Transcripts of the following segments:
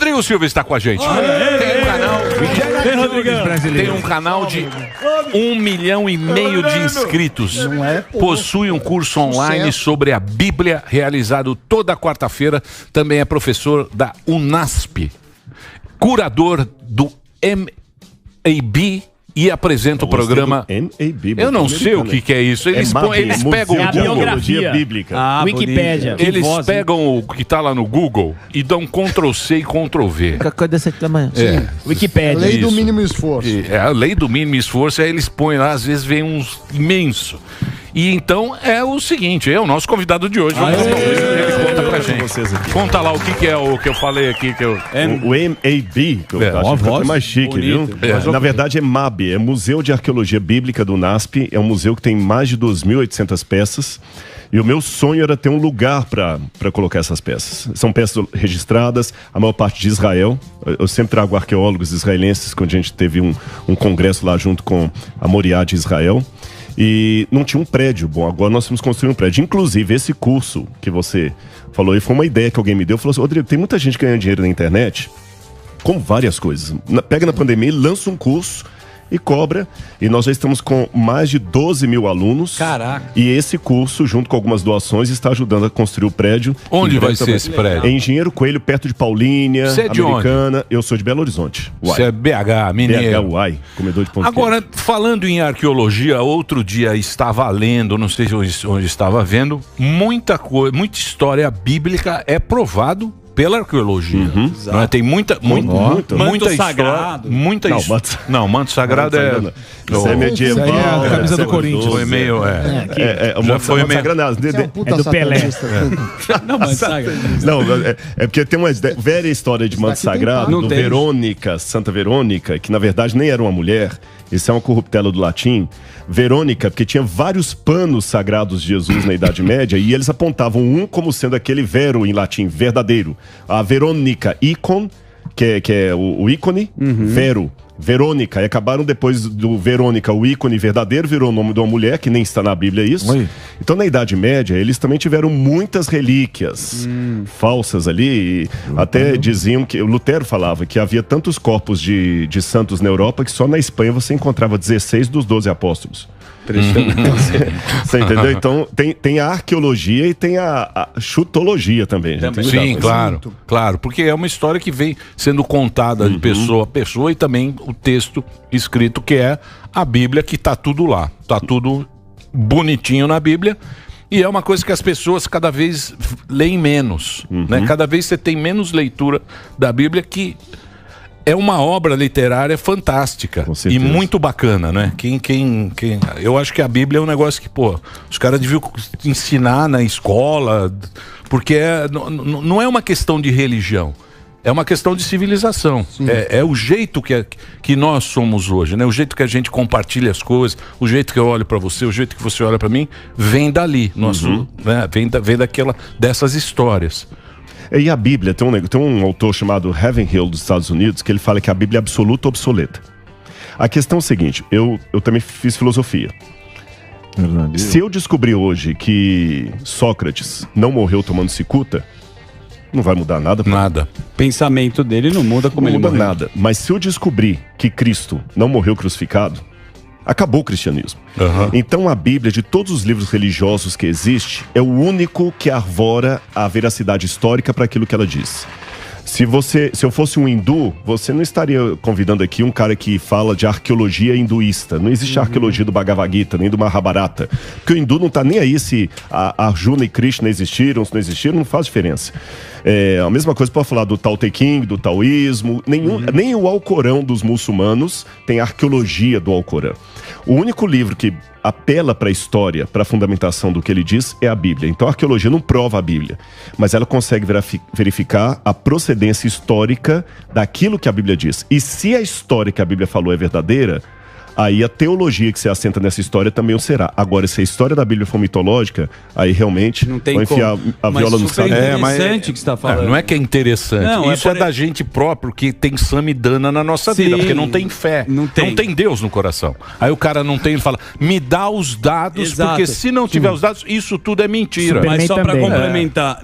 Rodrigo Silva está com a gente. Tem um canal de 1,5 milhão de inscritos. Possui um curso online sobre a Bíblia, realizado toda quarta-feira. Também é professor da UNASP, curador do MAB e apresenta o programa. Eu não sei o que é isso. Eles pegam a biografia bíblica. Wikipédia. Eles pegam o que está lá no Google e dão Ctrl+C e Ctrl+V. Desse tamanho. Wikipédia. Lei do mínimo esforço. A lei do mínimo esforço, aí eles põem lá, às vezes vem uns imenso. E então é o seguinte, é o nosso convidado de hoje. Vamos ele conta pra gente. Conta lá o que é o que eu falei aqui. O MAB, que eu acho mais chique, viu? Na verdade é MAB, é Museu de Arqueologia Bíblica do UNASP. É um museu que tem mais de 2.800 peças. E o meu sonho era ter um lugar para colocar essas peças. São peças registradas, a maior parte de Israel. Eu sempre trago arqueólogos israelenses, quando a gente teve um congresso lá junto com a Moriá de Israel. E não tinha um prédio. Bom, agora nós vamos construir um prédio. Inclusive, esse curso que você falou aí foi uma ideia que alguém me deu. Falou assim, Rodrigo, tem muita gente ganhando dinheiro na internet com várias coisas. Pega na pandemia, lança um curso e cobra. E nós já estamos com mais de 12 mil alunos. Caraca. E esse curso, junto com algumas doações, está ajudando a construir o prédio. Onde vai ser esse prédio? Em Engenheiro Coelho, perto de Paulínia, Você é de Americana. Onde? Eu sou de Belo Horizonte. Você é BH, mineiro. BH, Uai, comedor de pão de Agora, falando em arqueologia, outro dia estava lendo, não sei onde estava vendo, muita história bíblica é provado pela arqueologia. Não é? Tem muita história. Sagrado. Não, manto sagrado é. Isso é medieval. É a camisa do Corinthians. Foi meio. Já foi meio. É do Pelé. Não, manto sagrado. Não, é porque tem uma velha história de manto sagrado, do Verônica, Santa Verônica, que na verdade nem era uma mulher. Isso é uma corruptela do latim. Verônica, porque tinha vários panos sagrados de Jesus na Idade Média e eles apontavam um como sendo aquele vero em latim, verdadeiro. A Verônica, ícon, que é o ícone, vero. Verônica, e acabaram depois do Verônica, o ícone verdadeiro virou o nome de uma mulher, que nem está na Bíblia isso. Então na Idade Média eles também tiveram muitas relíquias falsas ali, e até diziam que, o Lutero falava que havia tantos corpos de santos na Europa que só na Espanha você encontrava 16 dos 12 apóstolos. Você entendeu? Então tem a arqueologia e tem a chutologia também. Sim, claro, porque é uma história que vem sendo contada de pessoa a pessoa e também o texto escrito que é a Bíblia, que tá tudo lá, tá tudo bonitinho na Bíblia. E é uma coisa que as pessoas cada vez leem menos, né? Cada vez você tem menos leitura da Bíblia, que é uma obra literária fantástica e muito bacana, né? Eu acho que a Bíblia é um negócio que, os caras deviam ensinar na escola, porque não é uma questão de religião, é uma questão de civilização. É o jeito que nós somos hoje, né? O jeito que a gente compartilha as coisas, o jeito que eu olho para você, o jeito que você olha para mim, vem dali, né? Vem dessas histórias. E a Bíblia, tem um autor chamado Ravenhill dos Estados Unidos, que ele fala que a Bíblia é absoluta obsoleta. A questão é a seguinte, eu também fiz filosofia. Se eu descobrir hoje que Sócrates não morreu tomando cicuta, não vai mudar nada. Nada. O pensamento dele não muda como ele morreu. Não muda nada. Mas se eu descobrir que Cristo não morreu crucificado, acabou o cristianismo. Então a Bíblia, de todos os livros religiosos que existe, é o único que arvora a veracidade histórica para aquilo que ela diz. Se eu fosse um hindu, você não estaria convidando aqui um cara que fala de arqueologia hinduísta. Não existe arqueologia do Bhagavad Gita, nem do Mahabharata. Porque o hindu não está nem aí se a Arjuna e Krishna existiram, se não existiram, não faz diferença. A mesma coisa pode falar do Tao Te Ching, do taoísmo. Nem o Alcorão dos muçulmanos tem arqueologia do Alcorão. O único livro que apela para a história, para a fundamentação do que ele diz, é a Bíblia. Então a arqueologia não prova a Bíblia, mas ela consegue verificar a procedência histórica daquilo que a Bíblia diz. E se a história que a Bíblia falou é verdadeira, aí a teologia que se assenta nessa história também o será. Agora, se a história da Bíblia for mitológica, aí realmente não tem vai enfiar a viola no saco. É interessante o que você está falando. Não é que é interessante. Não, isso é da gente próprio, que tem samidana na nossa vida, porque não tem fé. Não tem Deus no coração. Aí o cara não tem, ele fala, me dá os dados, porque se não tiver os dados, isso tudo é mentira. Mas só para complementar,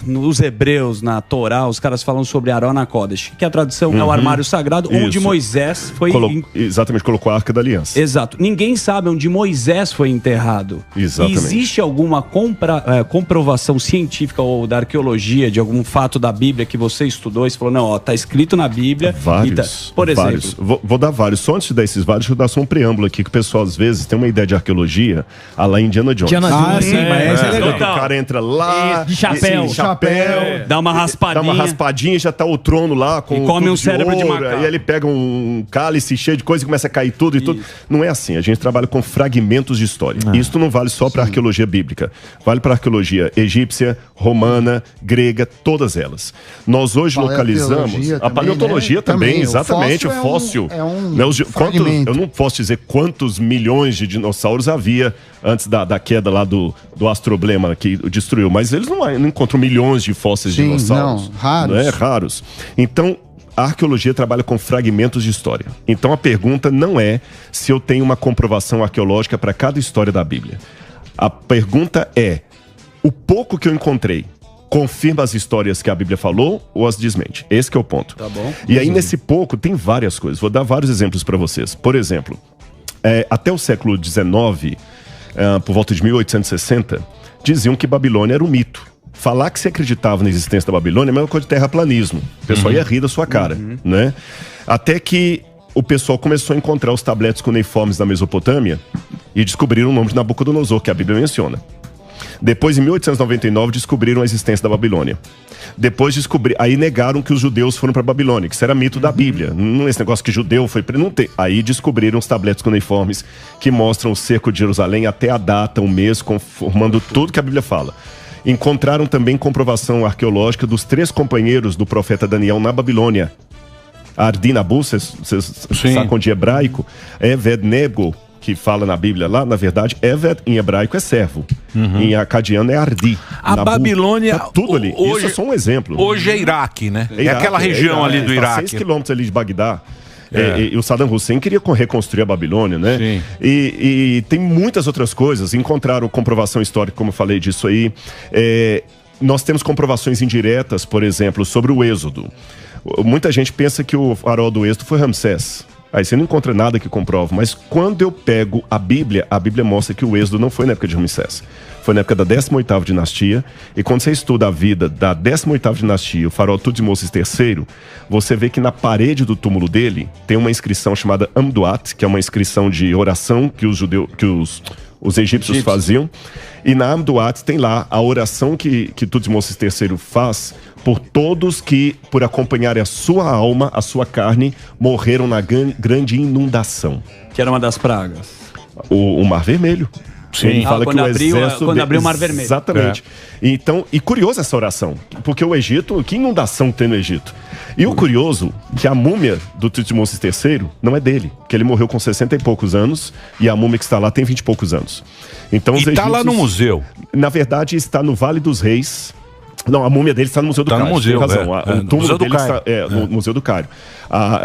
nos Hebreus, na Torá, os caras falam sobre Arona Kodesh, que a tradução é o armário sagrado, onde Moisés foi... Exatamente, colocou a Arca da Aliança. Exato. Ninguém sabe onde Moisés foi enterrado. Exatamente. Existe alguma comprovação científica ou da arqueologia de algum fato da Bíblia que você estudou e você falou, não, ó, tá escrito na Bíblia. Vários. Por exemplo. Vários. Vou dar vários. Só antes de dar esses vários, deixa eu dar só um preâmbulo aqui, que o pessoal às vezes tem uma ideia de arqueologia, a lá Indiana Jones. Sim, mas é legal. O cara entra lá... De chapéu. Dá uma raspadinha. Dá uma raspadinha e já tá o trono lá com e come um cérebro de macaco. Aí ele pega um cálice cheio de coisa e começa a cair tudo e tudo. Não é assim. A gente trabalha com fragmentos de história. Isso não vale só para arqueologia bíblica. Vale para arqueologia egípcia, romana, grega, todas elas. Nós hoje localizamos a paleontologia também, exatamente, o fóssil. Eu não posso dizer quantos milhões de dinossauros havia antes da queda lá do astroblema que destruiu, mas eles não encontram milhões de fósseis de dinossauros. Não, raros. Não é? Raros. Então, a arqueologia trabalha com fragmentos de história. Então, a pergunta não é se eu tenho uma comprovação arqueológica para cada história da Bíblia. A pergunta é, o pouco que eu encontrei confirma as histórias que a Bíblia falou ou as desmente? Esse que é o ponto. Tá bom. E aí, nesse pouco, tem várias coisas. Vou dar vários exemplos para vocês. Por exemplo, até o século XIX, por volta de 1860, diziam que Babilônia era um mito. Falar que se acreditava na existência da Babilônia é a mesma coisa de terraplanismo. O pessoal ia rir da sua cara, né? Até que o pessoal começou a encontrar os tabletes cuneiformes da Mesopotâmia e descobriram o nome de Nabucodonosor, que a Bíblia menciona. Depois, em 1899, descobriram a existência da Babilônia. Depois aí negaram que os judeus foram para a Babilônia, que isso era mito da Bíblia. Não é esse negócio que judeu foi... Não tem. Aí descobriram os tabletes cuneiformes que mostram o cerco de Jerusalém até a data, um mês, conformando tudo que a Bíblia fala. Encontraram também comprovação arqueológica dos 3 companheiros do profeta Daniel na Babilônia. Ardi-Nabu, vocês sacam de hebraico, Eved-Nego, que fala na Bíblia lá, na verdade, Eved em hebraico é servo. Em acadiano é Ardi. A Nabu, Babilônia... tá tudo ali. Hoje, isso é só um exemplo. Hoje é Iraque, né? É aquela região ali do Iraque. 6 quilômetros ali de Bagdá. E o Saddam Hussein queria reconstruir a Babilônia, né? Sim. E tem muitas outras coisas. Encontraram comprovação histórica, como eu falei disso aí. Nós temos comprovações indiretas, por exemplo, sobre o Êxodo. Muita gente pensa que o faraó do Êxodo foi Ramsés. Aí você não encontra nada que comprova. Mas quando eu pego a Bíblia mostra que o Êxodo não foi na época de Ramsés. Foi na época da 18ª dinastia. E quando você estuda a vida da 18ª dinastia, o faraó Tutmosis III, você vê que na parede do túmulo dele tem uma inscrição chamada Amduat, que é uma inscrição de oração que os egípcios faziam. E na Amduat tem lá a oração que Tutmosis III faz por todos que, por acompanharem a sua alma, a sua carne, morreram na grande inundação. Que era uma das pragas. O Mar Vermelho. Sim. Ele fala que o exército... Quando abriu o Mar Vermelho. Exatamente. Então, e curioso essa oração, porque o Egito, que inundação tem no Egito? E o curioso, que a múmia do Tutmosis III não é dele, que ele morreu com 60 e poucos anos, e a múmia que está lá tem 20 e poucos anos. Então, os está lá no museu. Na verdade, está no Vale dos Reis. Não, a múmia dele está no Museu do Cairo. No museu, tem razão. O túmulo dele está no Museu do Cairo.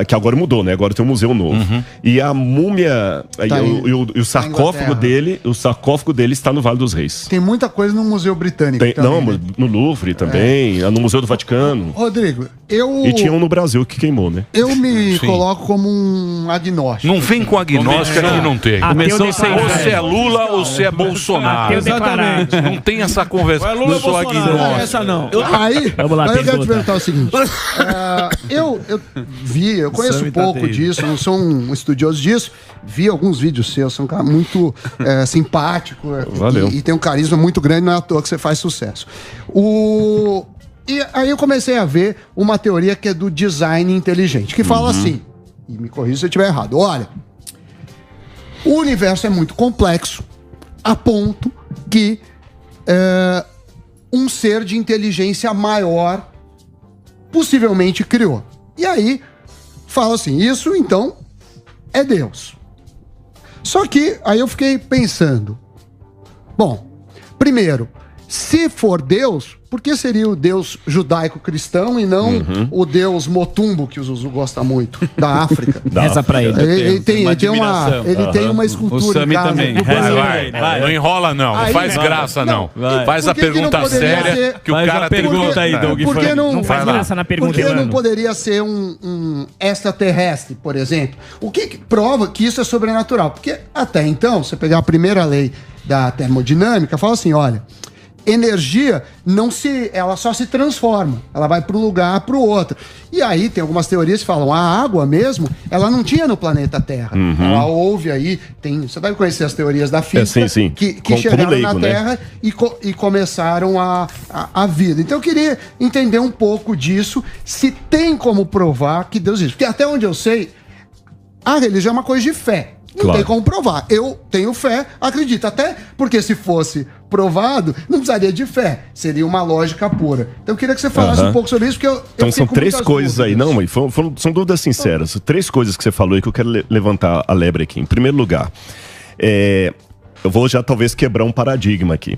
Que agora mudou, né? Agora tem um museu novo. E a múmia e o sarcófago dele, está no Vale dos Reis. Tem muita coisa no Museu Britânico também, né? No Louvre também, no Museu do Vaticano. Rodrigo, E tinha um no Brasil que queimou, né? Eu me coloco como um agnóstico. Não vem com agnóstico que não tem. Começou sem ou você é Lula ou você é Bolsonaro. Exatamente. Não tem essa conversa. Eu sou agnóstico. Essa não. Aí eu quero te perguntar o seguinte. Eu conheço pouco disso, não sou um estudioso disso. Vi alguns vídeos seus, você é um cara muito simpático. Valeu. E tem um carisma muito grande, não é à toa que você faz sucesso. E aí eu comecei a ver uma teoria que é do design inteligente, que fala assim, e me corrija se eu estiver errado, olha, o universo é muito complexo, a ponto que um ser de inteligência maior possivelmente criou. E aí, fala assim, isso então é Deus. Só que aí eu fiquei pensando, bom, primeiro, se for Deus, por que seria o Deus judaico-cristão e não o Deus Motumbo, que o Zuzu gosta muito, da África? Reza pra ele. Ele tem uma escultura. O Sami também. Vai. Não enrola, não. Não faz graça, não. Faz a pergunta séria que o cara tem. Pergunta aí, Doug. Não faz graça na pergunta. Por que não poderia ser um extraterrestre, por exemplo? O que prova que isso é sobrenatural? Porque até então, você pegar a primeira lei da termodinâmica, fala assim, olha, energia ela só se transforma, ela vai para um lugar para o outro. E aí tem algumas teorias que falam, a água mesmo, ela não tinha no planeta Terra. Ela houve aí, você deve conhecer as teorias da física, sim. que chegaram na Terra, né? e começaram a vida. Então eu queria entender um pouco disso, se tem como provar que Deus existe. Porque até onde eu sei, a religião é uma coisa de fé. Não tem como provar. Eu tenho fé, acredito. Até porque se fosse provado, não precisaria de fé. Seria uma lógica pura. Então eu queria que você falasse um pouco sobre isso, porque então são três coisas aí. Não, mãe, são dúvidas sinceras. Três coisas que você falou e que eu quero levantar a lebre aqui. Em primeiro lugar, eu vou já talvez quebrar um paradigma aqui.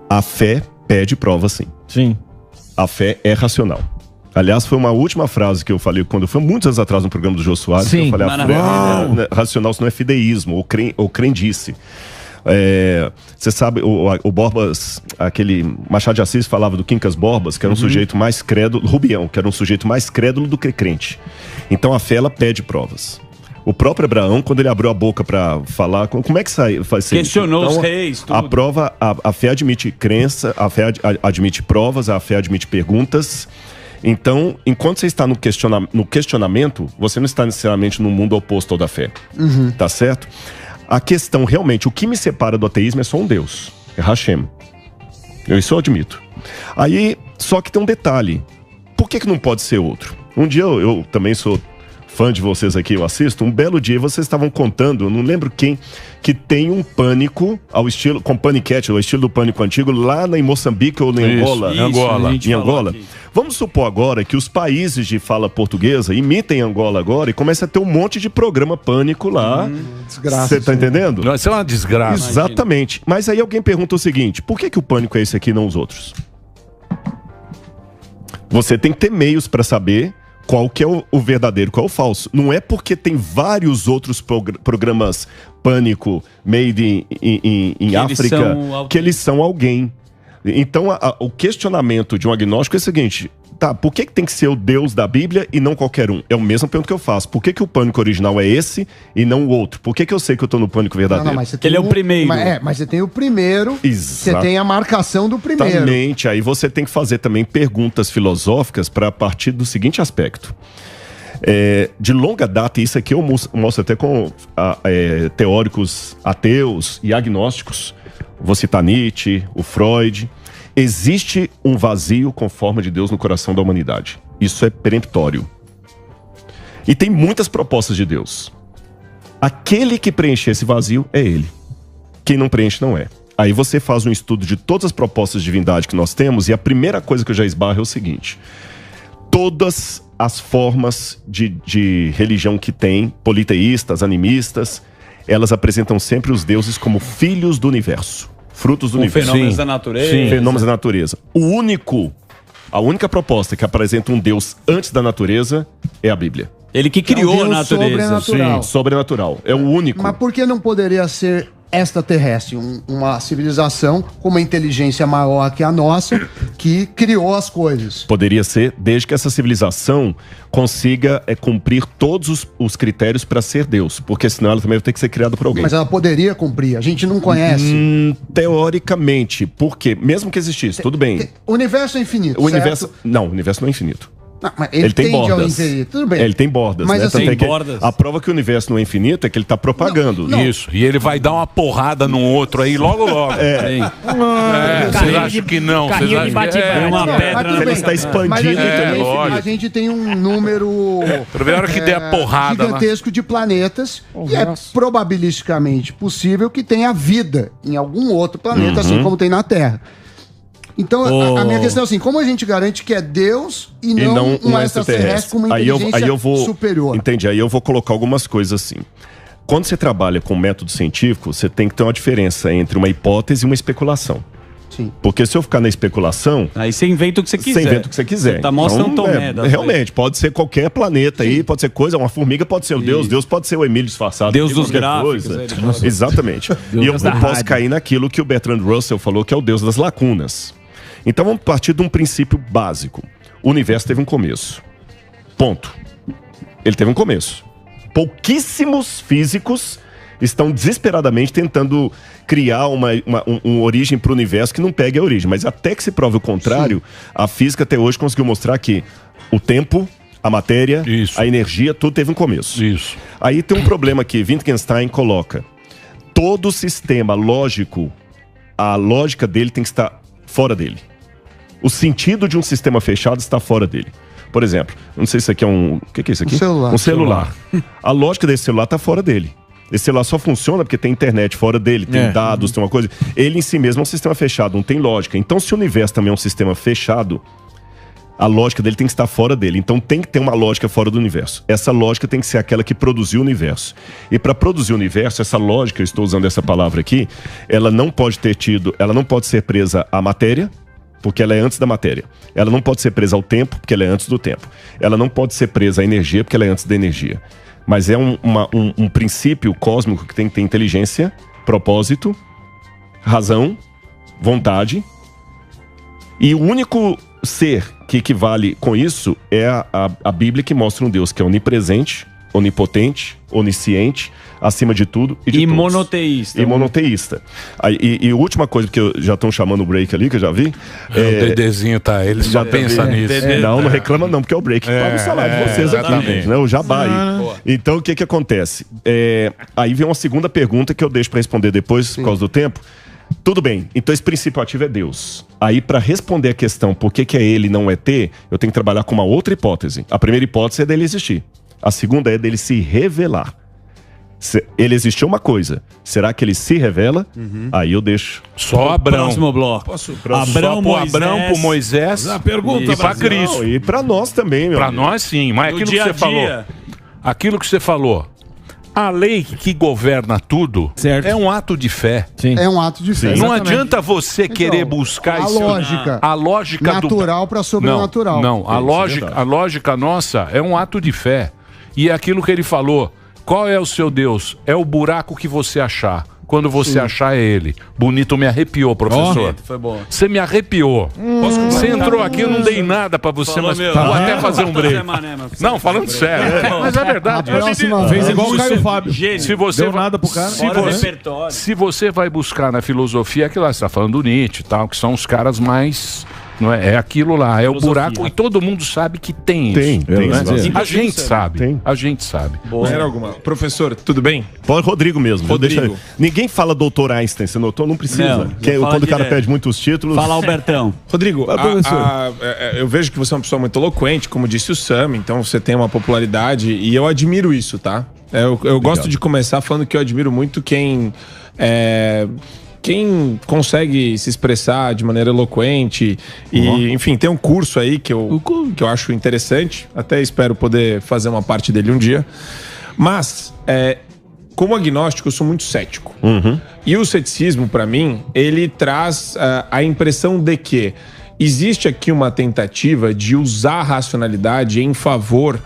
A fé pede prova, sim. Sim. A fé é racional. Aliás, foi uma última frase que eu falei quando foi muitos anos atrás no programa do Jô Soares. Sim, eu falei, a fé racional isso não é fideísmo ou crendice. Você sabe, o Borbas, aquele Machado de Assis falava do Quincas Borbas, que era um sujeito mais crédulo, Rubião, que era um sujeito mais crédulo do que crente. Então a fé, ela pede provas. O próprio Abraão, quando ele abriu a boca para falar, como é que faz ser? Questionou os reis, tudo. A prova, a fé admite crença, a fé admite provas, a fé admite perguntas. Então, enquanto você está no questionamento, você não está necessariamente no mundo oposto ao da fé. Tá certo? A questão, realmente, o que me separa do ateísmo é só um Deus. É Hashem. Isso eu admito. Aí, só que tem um detalhe. Por que não pode ser outro? Um dia eu também sou fã de vocês aqui, eu assisto. Um belo dia vocês estavam contando, eu não lembro quem, que tem um pânico ao estilo, com paniquete, ao estilo do pânico antigo, lá em Moçambique ou em Angola. Em Angola. Vamos supor agora que os países de fala portuguesa imitem Angola agora e comece a ter um monte de programa pânico lá. Desgraça. Você tá entendendo? Isso é uma desgraça. Exatamente. Mas aí alguém pergunta o seguinte, por que o pânico é esse aqui e não os outros? Você tem que ter meios para saber qual que é o verdadeiro, qual é o falso. Não é porque tem vários outros programas pânico made em África que eles são alguém. Então o questionamento de um agnóstico é o seguinte, tá, por que tem que ser o Deus da Bíblia e não qualquer um? É o mesmo pergunta que eu faço. Por que o pânico original é esse e não o outro? Por que eu sei que eu tô no pânico verdadeiro? Não, mas você tem ele é o primeiro. Mas você tem o primeiro, você tem a marcação do primeiro. Exatamente. Aí você tem que fazer também perguntas filosóficas para partir do seguinte aspecto. De longa data, e isso aqui eu mostro até com teóricos ateus e agnósticos, vou citar Nietzsche, o Freud, existe um vazio com forma de Deus no coração da humanidade. Isso é peremptório. E tem muitas propostas de Deus. Aquele que preenche esse vazio é Ele. Quem não preenche não é. Aí você faz um estudo de todas as propostas de divindade que nós temos e a primeira coisa que eu já esbarro é o seguinte. Todas as formas de religião que tem, politeístas, animistas, elas apresentam sempre os deuses como filhos do universo, frutos do universo. Fenômenos da natureza. Sim, fenômenos da natureza. A única proposta que apresenta um Deus antes da natureza é a Bíblia. Ele que criou a natureza. Sobrenatural. Sim, sobrenatural. É o único. Mas por que não poderia ser extraterrestre, uma civilização com uma inteligência maior que a nossa, que criou as coisas? Poderia ser, desde que essa civilização consiga cumprir todos os critérios para ser Deus, porque senão ela também vai ter que ser criada por alguém. Mas ela poderia cumprir, a gente não conhece. Teoricamente, porque mesmo que existisse, tudo bem. O universo é infinito, o universo não é infinito. Não, mas ele tem bordas. Tudo bem. Ele tem bordas, mas né? Assim, tem bordas. A prova que o universo não é infinito é que ele está propagando. Não. Isso. E ele vai dar uma porrada no outro aí logo. Vocês acham que não? Vocês acham que uma pedra. Ele está expandindo. A gente tem um número a hora que der a porrada gigantesco de planetas e é probabilisticamente possível que tenha vida em algum outro planeta, assim como tem na Terra. Então, a minha questão é assim, como a gente garante que é Deus e não um extraterrestre com uma inteligência superior? Entendi, aí eu vou colocar algumas coisas assim. quando você trabalha com método científico, você tem que ter uma diferença entre uma hipótese e uma especulação. Sim. Porque se eu ficar na especulação... Aí você inventa o que você quiser. Você inventa o que você quiser. Você tá mostrando então, realmente, pode ser qualquer planeta aí, pode ser coisa, uma formiga pode ser o Deus, Deus pode ser o Emílio disfarçado. Deus dos gráficos. Exatamente. E eu posso cair naquilo que o Bertrand Russell falou, que é o Deus das lacunas. Então vamos partir de um princípio básico. O universo teve um começo. Ponto. Ele teve um começo. Pouquíssimos físicos estão desesperadamente tentando criar uma origem para o universo que não pegue a origem. Mas até que se prove o contrário, a física até hoje conseguiu mostrar que o tempo, a matéria, a energia, tudo teve um começo. Isso. Aí tem um problema que Wittgenstein coloca. Todo sistema lógico, a lógica dele tem que estar fora dele. O sentido de um sistema fechado está fora dele. Por exemplo, não sei se isso aqui é um... O que é isso aqui? Um celular. A lógica desse celular está fora dele. Esse celular só funciona porque tem internet fora dele, tem dados, tem uma coisa... Ele em si mesmo é um sistema fechado, não tem lógica. Então, se o universo também é um sistema fechado, a lógica dele tem que estar fora dele. Então, tem que ter uma lógica fora do universo. Essa lógica tem que ser aquela que produziu o universo. E para produzir o universo, essa lógica, eu estou usando essa palavra aqui, ela não pode ser presa à matéria, porque ela é antes da matéria. Ela não pode ser presa ao tempo, porque ela é antes do tempo. Ela não pode ser presa à energia, porque ela é antes da energia. Mas é um princípio cósmico que tem que ter inteligência, propósito, razão, vontade. E o único ser que equivale com isso é a Bíblia, que mostra um Deus que é onipresente, onipotente, onisciente, acima de tudo e de todos. Monoteísta. E monoteísta. E a última coisa, que já estão chamando o break ali, que eu já vi. O Dedezinho tá, ele já pensa nisso. Não reclama não, porque é o break que paga o salário de vocês aqui, né? O jabá aí. Então, o que acontece? Aí vem uma segunda pergunta que eu deixo para responder depois, por causa do tempo. Tudo bem, então esse princípio ativo é Deus. Aí, para responder a questão por que é ele e não é ter, eu tenho que trabalhar com uma outra hipótese. A primeira hipótese é dele existir. A segunda é dele se revelar. Ele existiu uma coisa. Será que ele se revela? Aí eu deixo. Só Abraão. Próximo bloco. Abraão pro Moisés. A pergunta e para Cristo. E para nós também, meu Para amigo. nós sim, mas aquilo que você falou. Aquilo que você falou. A lei que governa tudo é um ato de fé. Sim. É um ato de fé. Não adianta você querer buscar a lógica natural para sobrenatural. Não, a lógica nossa é um ato de fé. E é aquilo que ele falou. Qual é o seu Deus? É o buraco que você achar. Quando você achar, é ele. Bonito, me arrepiou, professor. Foi bom. Você me arrepiou. Você entrou aqui, eu não dei nada pra você, mas vou até fazer um break. Não, falando sério. Mas é verdade. Fez igual o Caio Fábio. Se você deu nada pro cara. Se você vai buscar na filosofia, aquilo lá, você tá falando do Nietzsche e tal, que são os caras mais... Não é aquilo lá, é o buraco, e todo mundo sabe que tem isso. Tem. A gente sabe. A gente sabe. Era alguma. Professor, tudo bem? Pode Rodrigo mesmo. Rodrigo. Ninguém fala doutor Einstein, você notou? Não precisa. Quando o cara pede muitos títulos... Fala Albertão. Rodrigo, eu vejo que você é uma pessoa muito eloquente, como disse o Sam, então você tem uma popularidade e eu admiro isso, tá? Eu gosto de começar falando que eu admiro muito quem consegue se expressar de maneira eloquente e, enfim, tem um curso aí que eu acho interessante, até espero poder fazer uma parte dele um dia, mas como agnóstico eu sou muito cético. E o ceticismo, para mim, ele traz a impressão de que existe aqui uma tentativa de usar a racionalidade em favor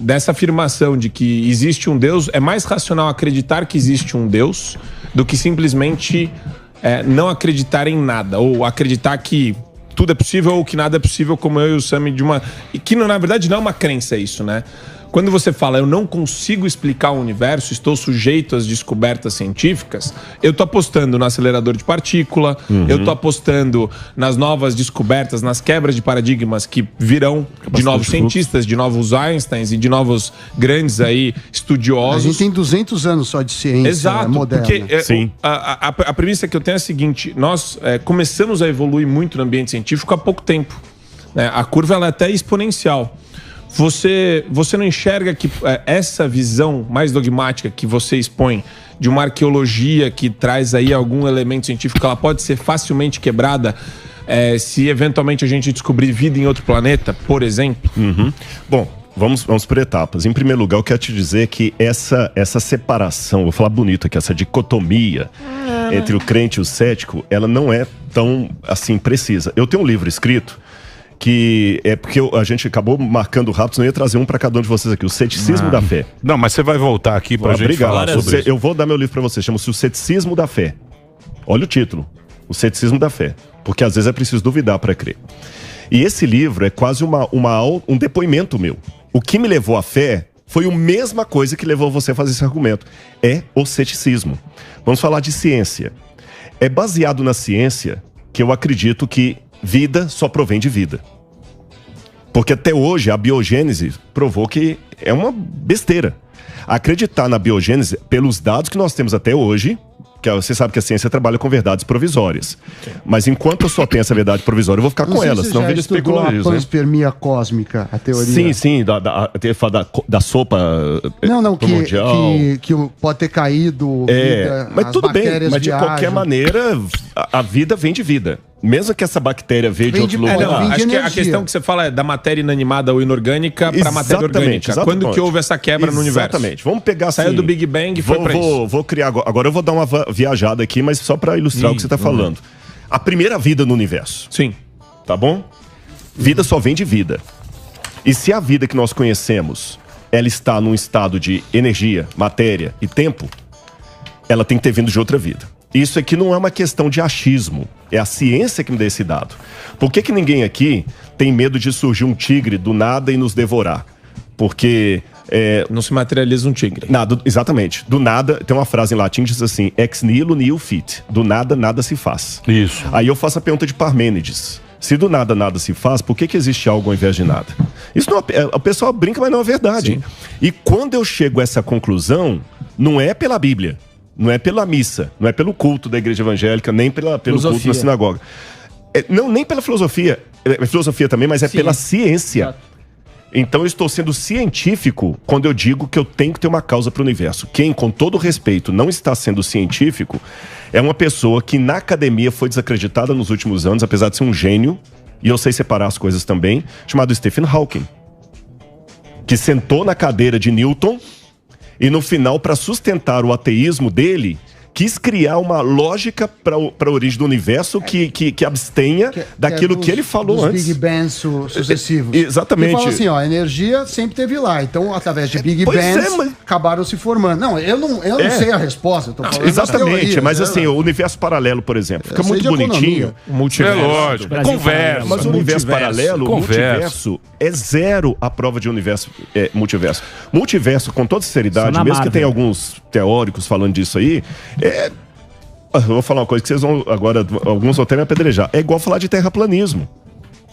dessa afirmação de que existe um Deus. É mais racional acreditar que existe um Deus do que simplesmente não acreditar em nada, ou acreditar que tudo é possível ou que nada é possível, como eu e o Sam, e que na verdade não é uma crença isso, né? Quando você fala, eu não consigo explicar o universo, estou sujeito às descobertas científicas, eu tô apostando no acelerador de partícula, eu tô apostando nas novas descobertas, nas quebras de paradigmas que virão de novos cientistas, de novos Einsteins e de novos grandes aí estudiosos. A gente tem 200 anos só de ciência moderna. Porque a premissa que eu tenho é a seguinte, nós começamos a evoluir muito no ambiente científico há pouco tempo, né? A curva ela é até exponencial. Você não enxerga que essa visão mais dogmática que você expõe de uma arqueologia que traz aí algum elemento científico, ela pode ser facilmente quebrada se eventualmente a gente descobrir vida em outro planeta, por exemplo? Bom, vamos por etapas. Em primeiro lugar, eu quero te dizer que essa separação, vou falar bonito aqui, essa dicotomia entre o crente e o cético, ela não é tão, assim, precisa. Eu tenho um livro escrito que é porque a gente acabou marcando rápido, senão eu ia trazer um para cada um de vocês aqui, o Ceticismo da Fé. Não, mas você vai voltar aqui pra gente falar sobre isso. Eu vou dar meu livro para você, chama-se O Ceticismo da Fé. Olha o título, O Ceticismo da Fé, porque às vezes é preciso duvidar para crer. E esse livro é quase um depoimento meu. O que me levou à fé foi a mesma coisa que levou você a fazer esse argumento. É o ceticismo. Vamos falar de ciência. É baseado na ciência que eu acredito que vida só provém de vida. Porque até hoje a biogênese provou que é uma besteira. Acreditar na biogênese, pelos dados que nós temos até hoje, que você sabe que a ciência trabalha com verdades provisórias. Mas enquanto eu só tenho essa verdade provisória, eu vou ficar com ela, senão vira especularismo. A panspermia cósmica, a teoria. Sim, da sopa mundial. Que pode ter caído. Mas tudo bem, mas de qualquer maneira, a vida vem de vida. Mesmo que essa bactéria veio de outro lugar. Acho que a questão que você fala é da matéria inanimada ou inorgânica para a matéria orgânica. Exatamente. Quando que houve essa quebra no universo? Exatamente. Vamos pegar assim. Saiu do Big Bang e foi para isso. Vou criar agora eu vou dar uma viajada aqui, mas só para ilustrar o que você está falando. A primeira vida no universo. Sim. Tá bom? Vida só vem de vida. E se a vida que nós conhecemos, ela está num estado de energia, matéria e tempo, ela tem que ter vindo de outra vida. Isso aqui não é uma questão de achismo. É a ciência que me dá esse dado. Por que ninguém aqui tem medo de surgir um tigre do nada e nos devorar? Porque... não se materializa um tigre. Exatamente. Do nada, tem uma frase em latim que diz assim, ex nihilo nihil fit. Do nada, nada se faz. Isso. Aí eu faço a pergunta de Parmênides. Se do nada, nada se faz, por que existe algo ao invés de nada? Isso não o pessoal brinca, mas não é verdade. Sim. E quando eu chego a essa conclusão, não é pela Bíblia. Não é pela missa, não é pelo culto da igreja evangélica, nem pelo culto na sinagoga. Nem pela filosofia. Filosofia também, mas pela ciência. Exato. Então eu estou sendo científico quando eu digo que eu tenho que ter uma causa para o universo. Quem, com todo respeito, não está sendo científico é uma pessoa que na academia foi desacreditada nos últimos anos, apesar de ser um gênio, e eu sei separar as coisas também, chamado Stephen Hawking, que sentou na cadeira de Newton e no final, para sustentar o ateísmo dele, quis criar uma lógica para a origem do universo que abstenha daquilo que ele falou antes. Big Bangs sucessivos. Exatamente. Ele fala assim, a energia sempre teve lá. Então, através de Big Bangs, acabaram se formando. Não, eu não sei a resposta. Eu tô falando exatamente, mas assim, o universo paralelo, por exemplo, fica muito bonitinho. O multiverso. É lógico. Conversa. Mas o universo paralelo, o multiverso, é zero a prova de multiverso. Multiverso, com toda sinceridade, mesmo que tenha alguns teóricos falando disso aí, eu vou falar uma coisa que vocês vão agora, alguns vão até me apedrejar. É igual falar de terraplanismo.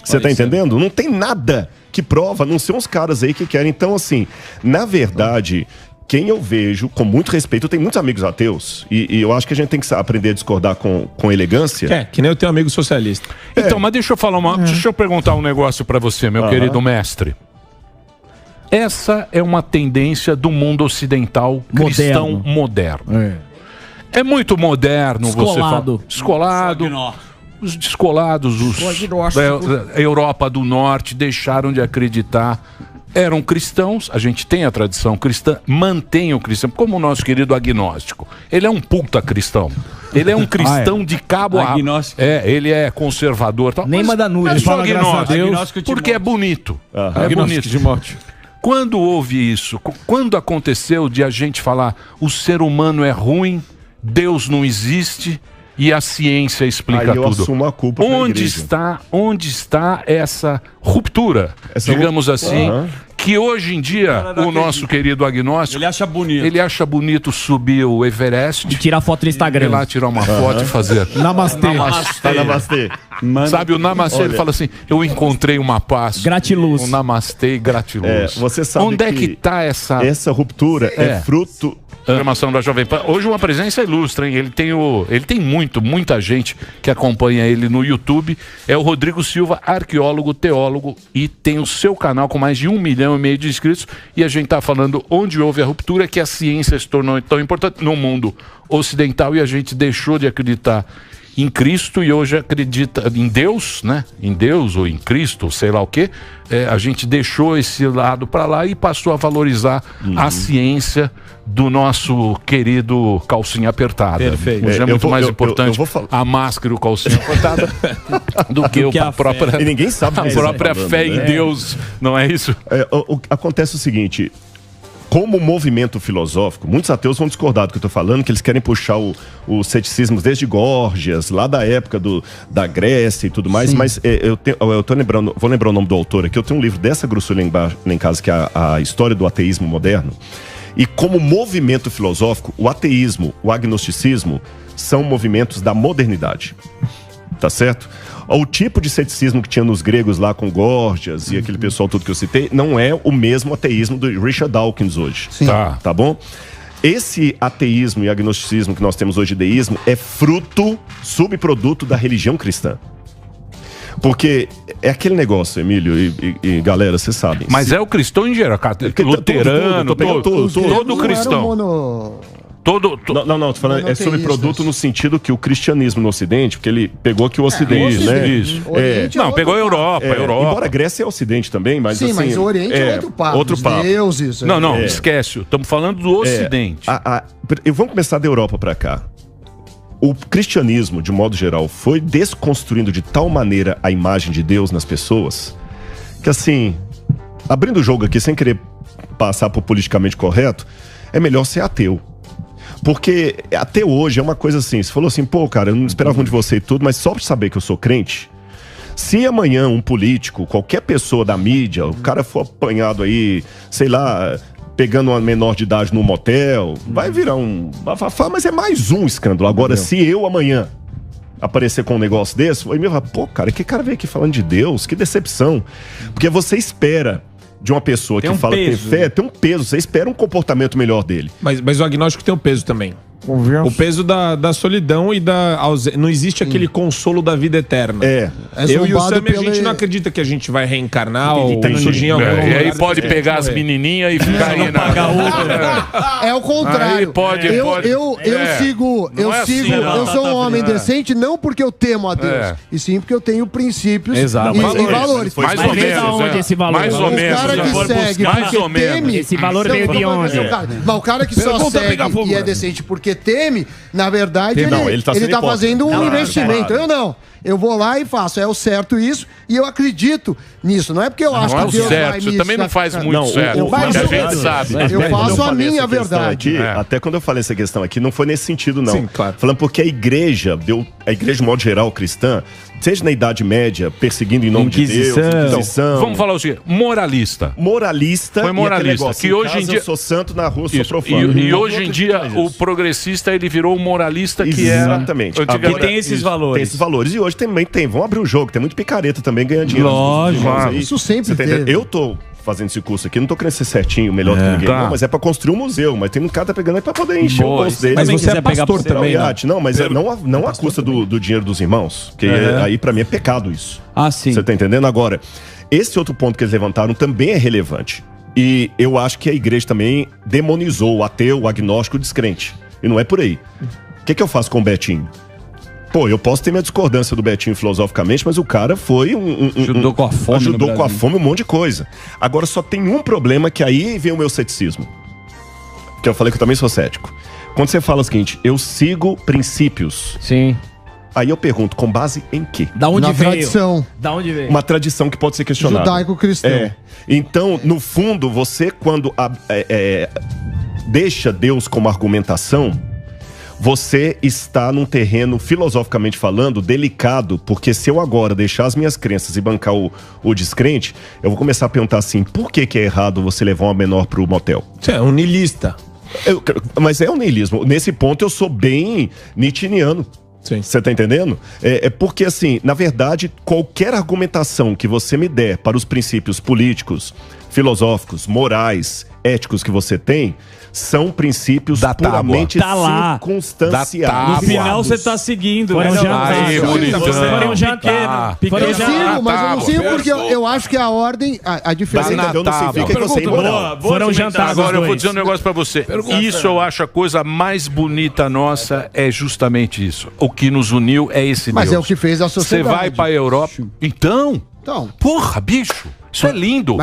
Você tá entendendo? Não tem nada que prova, não ser uns caras aí que querem. Então, assim, na verdade, quem eu vejo, com muito respeito, eu tenho muitos amigos ateus, e eu acho que a gente tem que aprender a discordar com elegância. Que nem eu tenho um amigo socialista. Então, mas deixa eu falar deixa eu perguntar um negócio pra você, meu querido mestre. Essa é uma tendência do mundo ocidental cristão moderno. É muito moderno você falar. Descolado. Os descolados, da Europa do Norte deixaram de acreditar. Eram cristãos, a gente tem a tradição cristã, mantém o cristão, como o nosso querido agnóstico. Ele é um puta cristão. Ele é um cristão de cabo a agnóstico. Ele é conservador. Tal, nem manda nude. Ele fala agnóstico, porque é bonito. É bonito. Quando houve isso? Quando aconteceu de a gente falar o ser humano é ruim, Deus não existe e a ciência explica tudo? Assumo a culpa onde está essa ruptura, digamos assim, que hoje em dia o nosso querido agnóstico, ele acha bonito subir o Everest e tirar foto no Instagram, ir lá tirar uma foto e fazer namastê. Sabe, o namastê, ele fala assim, eu encontrei uma paz, gratiluz, um namastê e gratiluz. Você sabe onde é que está essa ruptura? É fruto programação da Jovem Pan. Hoje uma presença ilustre, hein? Ele tem muita gente que acompanha ele no YouTube. É o Rodrigo Silva, arqueólogo, teólogo, e tem o seu canal com mais de 1,5 milhão de inscritos. E a gente tá falando onde houve a ruptura, que a ciência se tornou tão importante no mundo ocidental e a gente deixou de acreditar em Cristo e hoje acredita em Deus, né? Em Deus ou em Cristo, sei lá o quê. A gente deixou esse lado para lá e passou a valorizar a ciência do nosso querido calcinha apertada. Perfeito. Hoje é muito mais importante a máscara e o calcinha apertada do que a própria, e ninguém sabe a própria fé em Deus, não é isso? Acontece o seguinte... Como movimento filosófico, muitos ateus vão discordar do que eu estou falando, que eles querem puxar o ceticismo desde Górgias, lá da época da Grécia e tudo mais. Sim. Mas vou lembrar o nome do autor aqui. Eu tenho um livro dessa grossura lá em casa, que é a História do Ateísmo Moderno. E como movimento filosófico, o ateísmo, o agnosticismo são movimentos da modernidade. Tá certo? O tipo de ceticismo que tinha nos gregos lá com Górgias e aquele pessoal todo que eu citei, não é o mesmo ateísmo do Richard Dawkins hoje. Sim. Tá bom? Esse ateísmo e agnosticismo que nós temos hoje de deísmo é subproduto da religião cristã. Porque é aquele negócio, Emílio e galera, vocês sabem. Mas é o cristão em geral, luterano, todo cristão. Não, tô falando, é subproduto no sentido que o cristianismo no Ocidente, porque ele pegou aqui o Ocidente, né? Isso. Não, pegou a Europa. Embora a Grécia é Ocidente também, mas sim, assim... mas o Oriente é outro papo. Deuses... Não, esquece. Estamos falando do Ocidente. Vamos começar da Europa pra cá. O cristianismo, de modo geral, foi desconstruindo de tal maneira a imagem de Deus nas pessoas, que assim, abrindo o jogo aqui, sem querer passar por politicamente correto, é melhor ser ateu. Porque até hoje é uma coisa assim, você falou assim, pô, cara, eu não esperava muito de você e tudo, mas só pra saber que eu sou crente, se amanhã um político, qualquer pessoa da mídia, o cara for apanhado aí, sei lá, pegando uma menor de idade num motel, vai virar um bafafá, mas é mais um escândalo. Agora, se eu amanhã aparecer com um negócio desse, aí me fala, pô, cara, que cara veio aqui falando de Deus, que decepção. Porque você espera de uma pessoa que fala que tem fé, tem um peso, você espera um comportamento melhor dele. Mas o agnóstico tem um peso também. O peso da solidão e da ausência. Não existe aquele consolo da vida eterna. Eu e o Sammy, a gente não acredita que a gente vai reencarnar ou surgir em algum lugar. E aí pode pegar as menininhas e ficar aí na... É o contrário. Eu sou um homem decente não porque eu temo a Deus, e sim porque eu tenho princípios e valores. Mais ou menos. Mais ou menos. O cara que segue porque teme... Esse valor veio de onde? Mas o cara que só segue e é decente porque teme, na verdade, ele tá fazendo um investimento. Eu não. Eu vou lá e faço. É o certo isso. E eu acredito nisso. Não é porque eu acho que Deus vai me... Você também não faz muito certo. A gente sabe. Eu faço a minha verdade. Até quando eu falei essa questão aqui, não foi nesse sentido, não. Sim, claro. Falando porque a igreja, de modo geral, cristã, seja na Idade Média, perseguindo em nome de Deus, Inquisição. Vamos falar o seguinte, moralista. Foi moralista. Que hoje em dia... eu sou santo, na rua sou profano. E hoje em dia, o progressista, ele virou o moralista que era... Exatamente. Que tem esses valores. Tem esses valores. E hoje também tem. Vamos abrir o jogo. Tem muito picareta também ganhando dinheiro. Lógico. Isso sempre teve. Eu tô fazendo esse curso aqui, não tô querendo ser certinho, melhor que ninguém, não, mas é pra construir um museu. Mas tem um cara que tá pegando aí pra poder encher o bolso dele. Mas você é pastor também, não, mas não à custa do dinheiro dos irmãos. Porque aí pra mim é pecado isso. Ah, sim. Você tá entendendo? Agora, esse outro ponto que eles levantaram também é relevante. E eu acho que a igreja também demonizou o ateu, o agnóstico, o descrente. E não é por aí. O que eu faço com o Betinho? Pô, eu posso ter minha discordância do Betinho filosoficamente, mas o cara foi ajudou com a fome. Ajudou com a fome um monte de coisa. Agora só tem um problema que aí vem o meu ceticismo. Que eu falei que eu também sou cético. Quando você fala o seguinte, eu sigo princípios. Sim. Aí eu pergunto, com base em quê? Da onde veio? Tradição. Da onde veio? Uma tradição que pode ser questionada. Judaico-cristão. Então, no fundo, você quando deixa Deus como argumentação, você está num terreno, filosoficamente falando, delicado, porque se eu agora deixar as minhas crenças e bancar o descrente, eu vou começar a perguntar assim, por que é errado você levar uma menor pro motel? Você é um niilista. Mas é um niilismo. Nesse ponto eu sou bem nietzscheano. Você tá entendendo? É porque, assim, na verdade, qualquer argumentação que você me der para os princípios políticos, filosóficos, morais, éticos que você tem, são princípios puramente circunstanciais. No final você tá seguindo. Foram jantar. Eu sigo, mas eu não sigo porque eu acho que a ordem, a diferença... Então não significa que você é imoral. Foram jantar. Agora eu vou dizer um negócio pra você. Isso eu acho a coisa mais bonita nossa, é justamente isso. o que nos uniu é esse Mas Deus. é o que fez a sociedade. Você vai pra Europa. Então, porra, bicho, isso é lindo.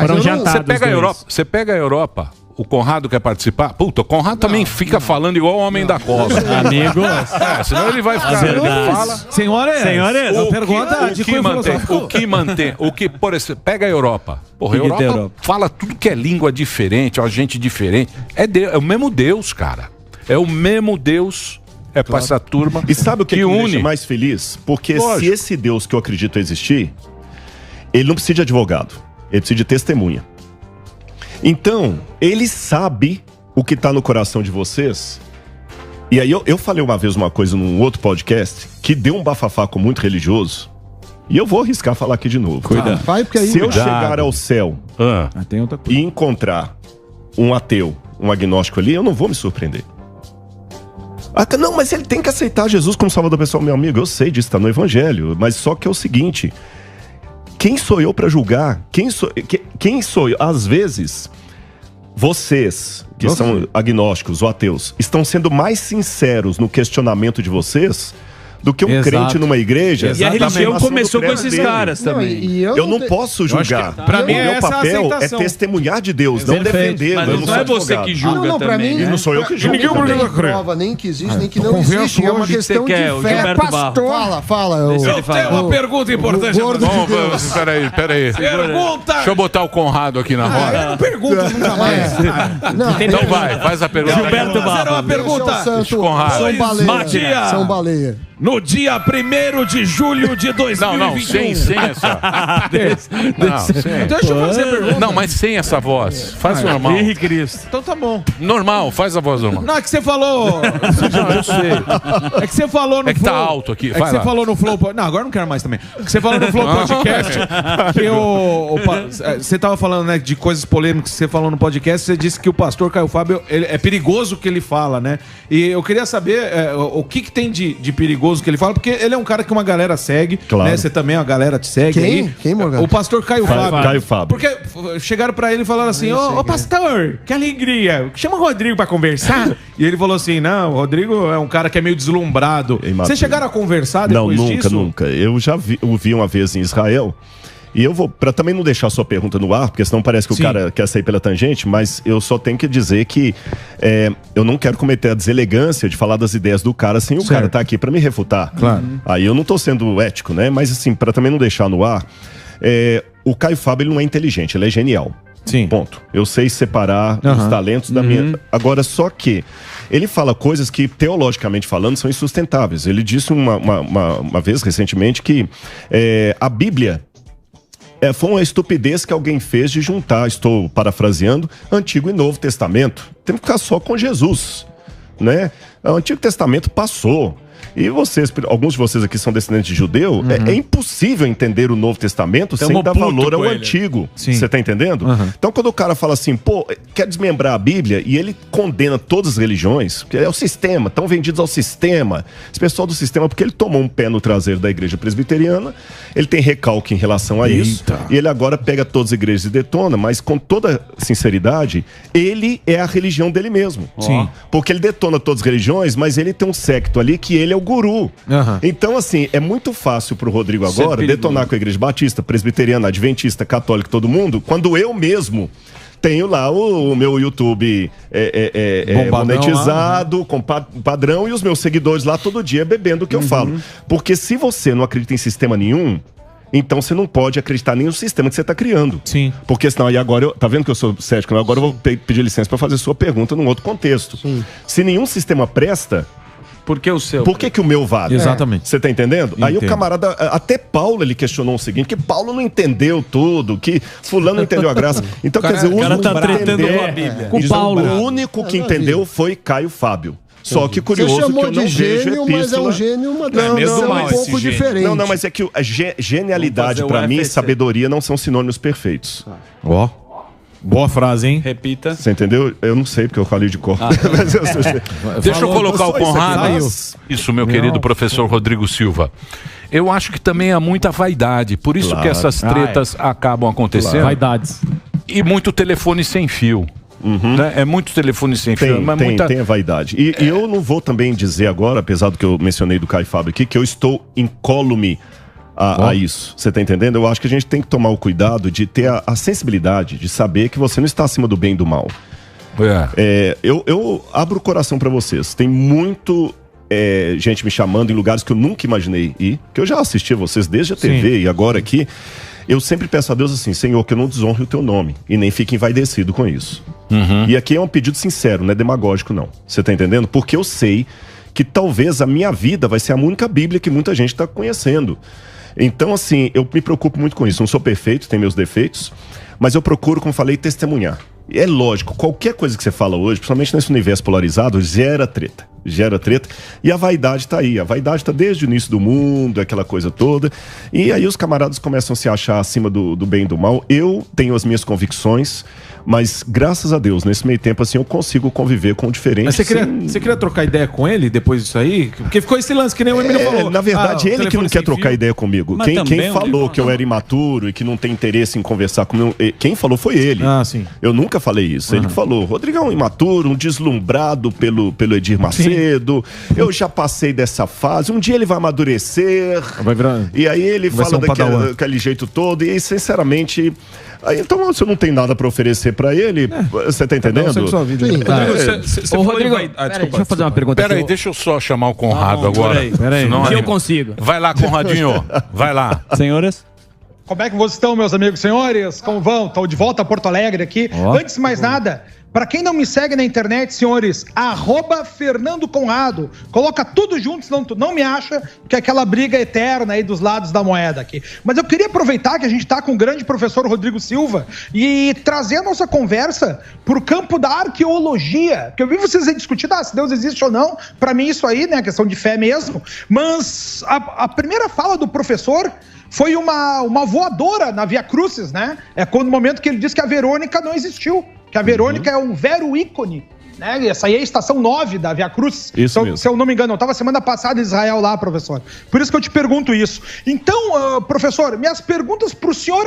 Você pega a Europa. O Conrado quer participar? Puta, o Conrado também fica falando igual o homem da cobra. Amigo. Senão ele vai ficar. Fala. Senhores, o que, por exemplo, pega a Europa. Porra, a Europa fala tudo que é língua diferente, ó, gente diferente. É o mesmo Deus, cara. É o mesmo Deus. É pra essa turma. E sabe o que me deixa mais feliz? Porque se esse Deus que eu acredito existir, ele não precisa de advogado. Ele precisa de testemunha. Então, ele sabe o que está no coração de vocês. E aí eu falei uma vez uma coisa num outro podcast que deu um bafafá com muito religioso. E eu vou arriscar falar aqui de novo. Cuidado. Se eu chegar ao céu e encontrar um ateu, um agnóstico ali, eu não vou me surpreender. Não, mas ele tem que aceitar Jesus como salvador pessoal, meu amigo. Eu sei disso, está no evangelho. Mas só que é o seguinte... Quem sou eu para julgar? Quem sou eu? Às vezes, vocês, que são agnósticos ou ateus, estão sendo mais sinceros no questionamento de vocês do que um crente numa igreja. E a religião começou com esses caras também. Eu não posso julgar. Pra mim, o meu papel é testemunhar de Deus, não defender. Mas não é você que julga também. E não sou eu que julgo. Ninguém não prova nem que existe, nem que não existe. É uma questão de fé. Fala. Eu tenho uma pergunta importante. Peraí. Pergunta! Deixa eu botar o Conrado aqui na roda. Eu não pergunto nunca mais. Então faz a pergunta. Gilberto Barros. Uma pergunta. São Baleia. No dia 1º de julho de 2021. Não, sem essa. Deixa eu fazer a pergunta. Não, mas sem essa voz. Faz normal. Henrique Cristo. Então tá bom. Normal, faz a voz normal. Não, é que você falou. Não, eu sei. É que você falou no É que tá alto aqui. É que você falou no Flow. Não, agora não quero mais também. É que você falou no Flow Podcast. Que você tava falando, né, de coisas polêmicas que você falou no podcast. Você disse que o pastor Caio Fábio é perigoso o que ele fala, né? E eu queria saber o que tem de perigoso que ele fala, porque ele é um cara que uma galera segue, claro, né? Você também, a galera te segue. Quem, Morgado? O pastor Caio Fábio. Caio Fábio. Porque chegaram pra ele e falaram assim, ô pastor, que alegria, chama o Rodrigo pra conversar. E ele falou assim, não, o Rodrigo é um cara que é meio deslumbrado. Vocês chegaram a conversar depois disso? Não, nunca. Eu já ouvi uma vez em Israel. E eu vou, para também não deixar a sua pergunta no ar, porque senão parece que o cara quer sair pela tangente, mas eu só tenho que dizer que eu não quero cometer a deselegância de falar das ideias do cara sem o cara estar aqui para me refutar. Claro. Aí eu não tô sendo ético, né? Mas assim, para também não deixar no ar, o Caio Fábio ele não é inteligente, ele é genial. Sim. Ponto. Eu sei separar os talentos da minha... Agora, só que ele fala coisas que, teologicamente falando, são insustentáveis. Ele disse uma vez, recentemente, que a Bíblia... foi uma estupidez que alguém fez de juntar, estou parafraseando, Antigo e Novo Testamento. Tem que ficar só com Jesus, né? O Antigo Testamento passou. E vocês, alguns de vocês aqui são descendentes de judeu, é impossível entender o Novo Testamento sem dar valor ao Antigo. Você tá entendendo? Então, quando o cara fala assim, quer desmembrar a Bíblia, e ele condena todas as religiões, porque é o sistema, estão vendidos ao sistema. Esse pessoal do sistema, porque ele tomou um pé no traseiro da igreja presbiteriana, ele tem recalque em relação a isso, e ele agora pega todas as igrejas e detona, mas com toda sinceridade, ele é a religião dele mesmo. Sim. Porque ele detona todas as religiões, mas ele tem um séquito ali que ele é o guru. Então, assim, é muito fácil pro Rodrigo agora detonar com a igreja batista, presbiteriana, adventista, católica, todo mundo, quando eu mesmo tenho lá o meu YouTube monetizado, com padrão, e os meus seguidores lá todo dia bebendo o que eu falo. Porque se você não acredita em sistema nenhum, então você não pode acreditar nem no sistema que você está criando. Sim. Porque senão, aí agora, tá vendo que eu sou cético? Agora eu vou pedir licença para fazer sua pergunta num outro contexto. Se nenhum sistema presta, por que o seu? Por que o meu vale? Exatamente. Você tá entendendo? Aí o camarada, até Paulo, ele questionou o seguinte, que Paulo não entendeu tudo, que fulano não entendeu a graça. Então, quer dizer, o único tá tretando com a Bíblia. Com Paulo. O único que entendeu foi Caio Fábio. Só que curioso que eu não vejo gênio, mas é um gênio, uma um pouco diferente. Não, mas é que a genialidade, pra mim, e sabedoria não são sinônimos perfeitos. Boa frase, hein? Repita. Você entendeu? Eu não sei, porque eu falei de cor. Deixa eu colocar o Conrado. Isso, meu querido professor Rodrigo Silva. Eu acho que também há muita vaidade. Por isso que essas tretas acabam acontecendo. Vaidades. E muito telefone sem fio. Né? É muito telefone sem fio. Tem a vaidade. E eu não vou também dizer agora, apesar do que eu mencionei do Caio Fábio aqui, que eu estou incólume a isso. Você tá entendendo? Eu acho que a gente tem que tomar o cuidado de ter a sensibilidade de saber que você não está acima do bem e do mal. Eu abro o coração para vocês. Tem muito gente me chamando em lugares que eu nunca imaginei ir, que eu já assisti a vocês desde a TV e agora aqui. Eu sempre peço a Deus assim: Senhor, que eu não desonre o teu nome e nem fique envaidecido com isso. E aqui é um pedido sincero, não é demagógico não. Você tá entendendo? Porque eu sei que talvez a minha vida vai ser a única Bíblia que muita gente está conhecendo. Então, assim, eu me preocupo muito com isso. Não sou perfeito, tenho meus defeitos, mas eu procuro, como falei, testemunhar. E é lógico, qualquer coisa que você fala hoje, principalmente nesse universo polarizado, gera treta. E a vaidade tá aí. A vaidade tá desde o início do mundo, aquela coisa toda. E aí os camaradas começam a se achar acima do bem e do mal. Eu tenho as minhas convicções, mas graças a Deus, nesse meio tempo, assim, eu consigo conviver com o diferente. Mas você queria trocar ideia com ele depois disso aí? Porque ficou esse lance que nem o Emílio falou. Na verdade, ele que não quer trocar ideia comigo. Quem falou que eu era imaturo e que não tem interesse em conversar comigo, quem falou foi ele. Sim. Eu nunca falei isso. Ele que falou: Rodrigo é um imaturo, um deslumbrado pelo Edir Macedo. Eu já passei dessa fase. Um dia ele vai amadurecer. E aí ele fala daquele jeito todo. E aí, sinceramente... Então, se eu não tenho nada pra oferecer pra ele, você tá entendendo? Rodrigo, deixa eu fazer uma pergunta. Peraí, deixa eu só chamar o Conrado agora. Peraí. Que eu consigo. Vai lá, Conradinho. Vai lá. Senhoras? Como é que vocês estão, meus amigos, senhores? Como vão? Estou de volta a Porto Alegre aqui. Antes de mais nada, para quem não me segue na internet, senhores, @Fernando Conrado. Coloca tudo junto, senão tu não me acha, que é aquela briga eterna aí dos lados da moeda aqui. Mas eu queria aproveitar que a gente está com o grande professor Rodrigo Silva e trazer a nossa conversa para o campo da arqueologia. Que eu vi vocês aí discutindo se Deus existe ou não. Para mim isso aí, né, questão de fé mesmo. Mas a primeira fala do professor foi uma voadora na Via Crucis, né? No momento que ele disse que a Verônica não existiu. Que a Verônica é um vero ícone, né? Essa aí é a estação 9 da Via Cruz. Isso mesmo. Se eu não me engano, eu estava semana passada em Israel lá, professor. Por isso que eu te pergunto isso. Então, professor, minhas perguntas para o senhor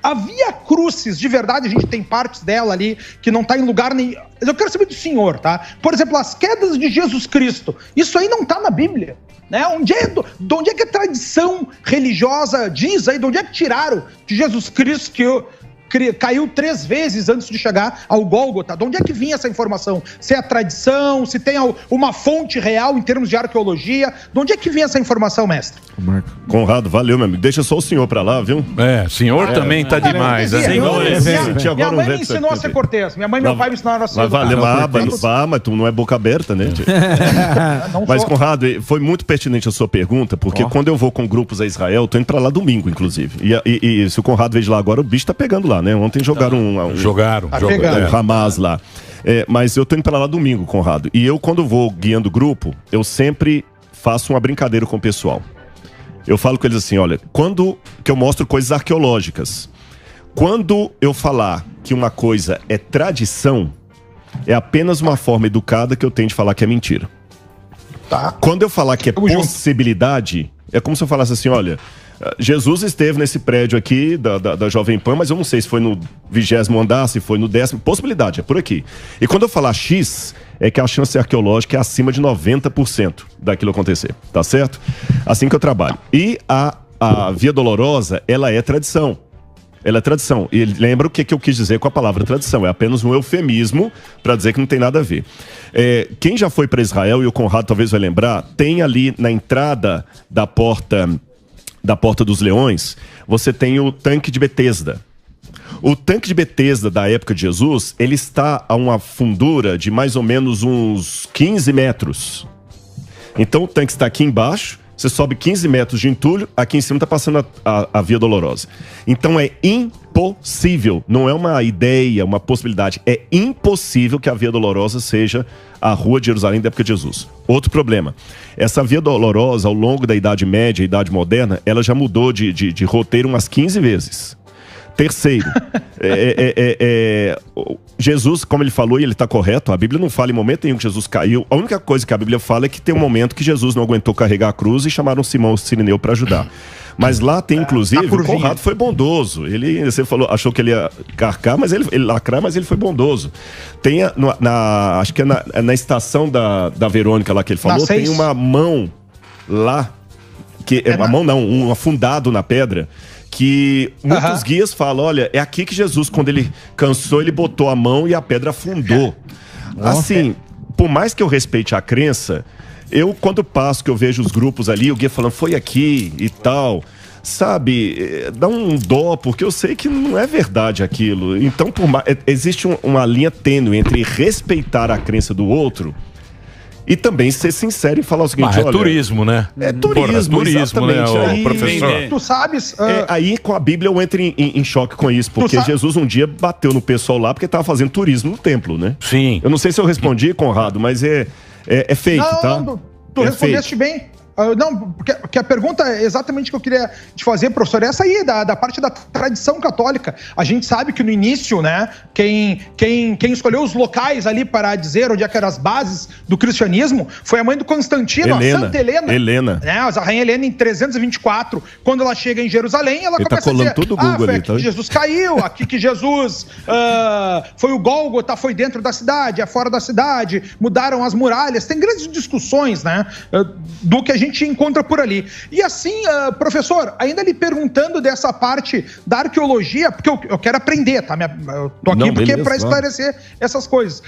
a Via Crucis, de verdade, a gente tem partes dela ali que não está em lugar nenhum. Eu quero saber do senhor, tá? Por exemplo, as quedas de Jesus Cristo. Isso aí não está na Bíblia. Né? De onde é que a tradição religiosa diz aí? De onde é que tiraram de Jesus Cristo que caiu 3 vezes antes de chegar ao Gólgota? De onde é que vinha essa informação? Se é a tradição, se tem uma fonte real em termos de arqueologia? De onde é que vinha essa informação, mestre? Conrado, valeu, meu amigo. Deixa só o senhor pra lá, viu? Senhor também tá demais. Minha mãe me ensinou a ser cortês. Minha mãe e meu pai me ensinaram a ser mas tu não é boca aberta, né? Mas, Conrado, foi muito pertinente a sua pergunta, porque quando eu vou com grupos a Israel, eu tô indo pra lá domingo, inclusive. E se o Conrado veio de lá agora, o bicho tá pegando lá, né? Ontem jogaram Jogaram. Hamas lá. Mas eu tô indo pra lá domingo, Conrado. E eu, quando vou guiando o grupo, eu sempre faço uma brincadeira com o pessoal. Eu falo com eles assim: olha, quando que eu mostro coisas arqueológicas, quando eu falar que uma coisa é tradição, é apenas uma forma educada que eu tenho de falar que é mentira. Quando eu falar que é possibilidade, é como se eu falasse assim: olha, Jesus esteve nesse prédio aqui da Jovem Pan, mas eu não sei se foi no 20º andar, se foi no 10º. Possibilidade, é por aqui. E quando eu falar X, é que a chance arqueológica é acima de 90% daquilo acontecer, tá certo? Assim que eu trabalho. E a Via Dolorosa, ela é tradição. Ela é tradição. E lembra o que eu quis dizer com a palavra tradição? É apenas um eufemismo para dizer que não tem nada a ver. Quem já foi para Israel, e o Conrado talvez vai lembrar, tem ali na entrada da Porta dos Leões, você tem o tanque de Betesda. O tanque de Betesda da época de Jesus, ele está a uma fundura de mais ou menos uns 15 metros. Então o tanque está aqui embaixo, você sobe 15 metros de entulho, aqui em cima está passando a Via Dolorosa. Então é impossível, não é uma ideia, uma possibilidade, é impossível que a Via Dolorosa seja a rua de Jerusalém da época de Jesus. Outro problema, essa Via Dolorosa, ao longo da Idade Média e Idade Moderna, ela já mudou de roteiro umas 15 vezes. Terceiro, Jesus, como ele falou, e ele está correto, a Bíblia não fala em momento nenhum que Jesus caiu. A única coisa que a Bíblia fala é que tem um momento que Jesus não aguentou carregar a cruz e chamaram Simão o Cirineu para ajudar. Mas lá tem, inclusive, o Conrado foi bondoso. Você falou, achou que ele ia carcar, mas ele lacrar, mas ele foi bondoso. Tem, acho que é na estação da Verônica lá que ele falou, tem uma mão lá, uma mão não, um afundado na pedra, que muitos guias falam, olha, é aqui que Jesus, quando ele cansou, ele botou a mão e a pedra afundou. Assim, por mais que eu respeite a crença, quando passo, que eu vejo os grupos ali, o guia falando, foi aqui e tal, sabe, dá um dó, porque eu sei que não é verdade aquilo. Então, existe uma linha tênue entre respeitar a crença do outro e também ser sincero e falar o seguinte, olha... É turismo, né? É turismo, né, aí, professor? Tu sabes... aí com a Bíblia eu entro em choque com isso, porque Jesus um dia bateu no pessoal lá porque estava fazendo turismo no templo, né? Sim. Eu não sei se eu respondi, Conrado, mas é fake, tá? Não, tu respondeste bem. Não, porque a pergunta é exatamente o que eu queria te fazer, professor, essa aí, da parte da tradição católica. A gente sabe que no início, né, quem escolheu os locais ali para dizer onde é que eram as bases do cristianismo foi a mãe do Constantino, a Santa Helena. Né, a rainha Helena, em 324, quando ela chega em Jerusalém, ela começa a dizer, foi aqui que Jesus caiu, aqui que Jesus foi o Gólgota, foi dentro da cidade, é fora da cidade, mudaram as muralhas. Tem grandes discussões, né, do que a gente encontra por ali. E assim, professor, ainda lhe perguntando dessa parte da arqueologia, porque eu quero aprender, tá? Eu tô aqui para esclarecer essas coisas.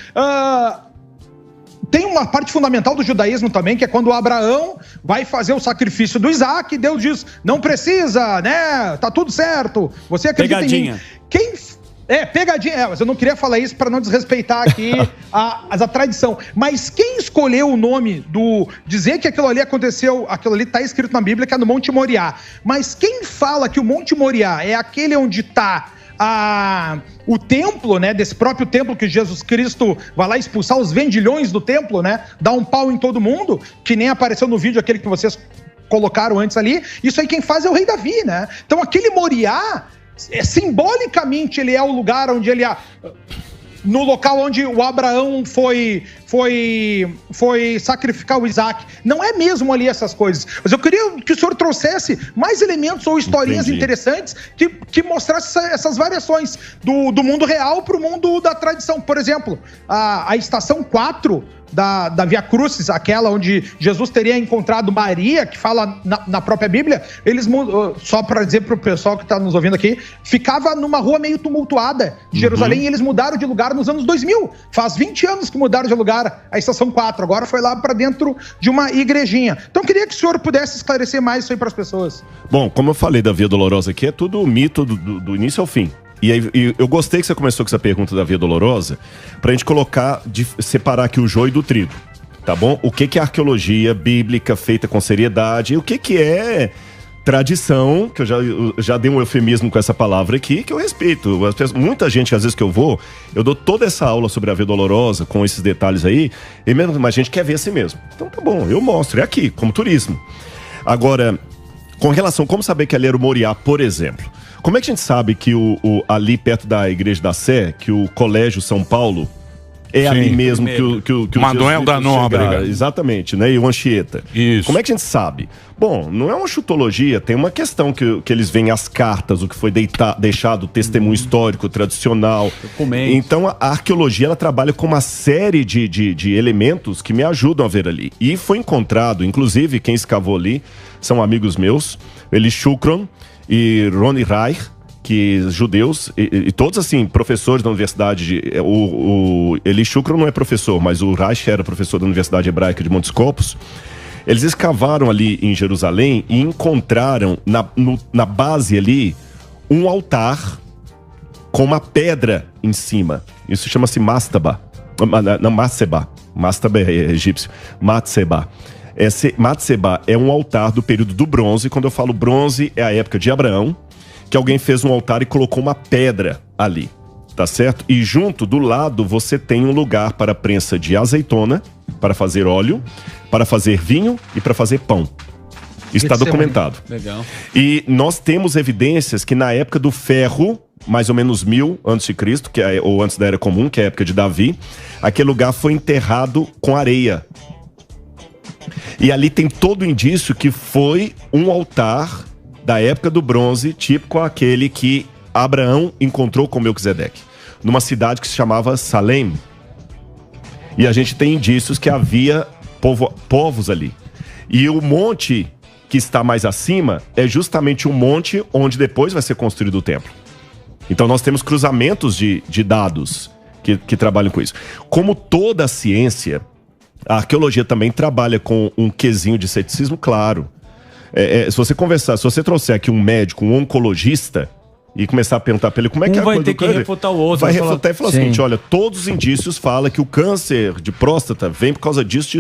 Tem uma parte fundamental do judaísmo também, que é quando Abraão vai fazer o sacrifício do Isaac, Deus diz, não precisa, né? Tá tudo certo, você acredita em mim. Pegadinha. Mas eu não queria falar isso para não desrespeitar aqui a tradição. Mas quem escolheu o nome dizer que aquilo ali aconteceu, aquilo ali está escrito na Bíblia, que é no Monte Moriá. Mas quem fala que o Monte Moriá é aquele onde está o templo, né, desse próprio templo que Jesus Cristo vai lá expulsar os vendilhões do templo, né, dá um pau em todo mundo, que nem apareceu no vídeo aquele que vocês colocaram antes ali, isso aí quem faz é o rei Davi, né? Então aquele Moriá, simbolicamente ele é o lugar onde ele no local onde o Abraão foi sacrificar o Isaac. Não é mesmo ali essas coisas. Mas eu queria que o senhor trouxesse mais elementos ou historinhas interessantes que mostrassem essas variações do mundo real para o mundo da tradição. Por exemplo, a estação 4 da Via Crucis, aquela onde Jesus teria encontrado Maria, que fala na própria Bíblia, eles, só para dizer para o pessoal que está nos ouvindo aqui, ficava numa rua meio tumultuada de Jerusalém, e eles mudaram de lugar nos anos 2000. Faz 20 anos que mudaram de lugar a estação 4, agora foi lá para dentro de uma igrejinha. Então eu queria que o senhor pudesse esclarecer mais isso aí para as pessoas. Bom, como eu falei da Via Dolorosa aqui, é tudo mito do início ao fim. E eu gostei que você começou com essa pergunta da Via Dolorosa, pra gente separar aqui o joio do trigo, tá bom? O que é arqueologia bíblica feita com seriedade e o que é tradição, que eu já dei um eufemismo com essa palavra aqui, que eu respeito. Muita gente, às vezes que eu dou toda essa aula sobre a Via Dolorosa, com esses detalhes aí, e mesmo a gente quer ver assim mesmo. Então tá bom, eu mostro, é aqui, como turismo. Agora, com relação a como saber que ali era o Moriá, por exemplo, como é que a gente sabe que ali perto da Igreja da Sé, que o Colégio São Paulo é ali mesmo que o Manuel da Nóbrega. Exatamente, né? E o Anchieta. Isso. Como é que a gente sabe? Bom, não é uma chutologia, tem uma questão que eles veem as cartas, o que foi deixado, o testemunho histórico, tradicional. Então a arqueologia, ela trabalha com uma série de elementos que me ajudam a ver ali. E foi encontrado, inclusive, quem escavou ali são amigos meus, Eli Shukron e Roni Reich, que judeus, e todos assim, professores da universidade, o Eli Shukron não é professor, mas o Reich era professor da Universidade Hebraica de Montes Copos. Eles escavaram ali em Jerusalém e encontraram na base ali um altar com uma pedra em cima. Isso chama-se Mastaba. Não, Matseba. Mastaba é egípcio. Matseba. Matseba é um altar do período do bronze. Quando eu falo bronze, é a época de Abraão, que alguém fez um altar e colocou uma pedra ali, tá certo? E junto, do lado, você tem um lugar para prensa de azeitona, para fazer óleo, para fazer vinho e para fazer pão. Isso está documentado. Legal. E nós temos evidências que na época do ferro, mais ou menos 1000 a.C., ou antes da Era Comum, que é a época de Davi, aquele lugar foi enterrado com areia. E ali tem todo o indício que foi um altar da época do bronze, típico aquele que Abraão encontrou com Melquisedeque, numa cidade que se chamava Salém. E a gente tem indícios que havia povos ali. E o monte que está mais acima é justamente o monte onde depois vai ser construído o templo. Então nós temos cruzamentos de dados que trabalham com isso. Como toda a ciência, a arqueologia também trabalha com um quesinho de ceticismo, claro. Se você conversar, se você trouxer aqui um médico, um oncologista, e começar a perguntar para ele como é que é a coisa do câncer, vai ter que refutar o outro. Vai refutar e falar o seguinte, olha, todos os indícios falam que o câncer de próstata vem por causa disso.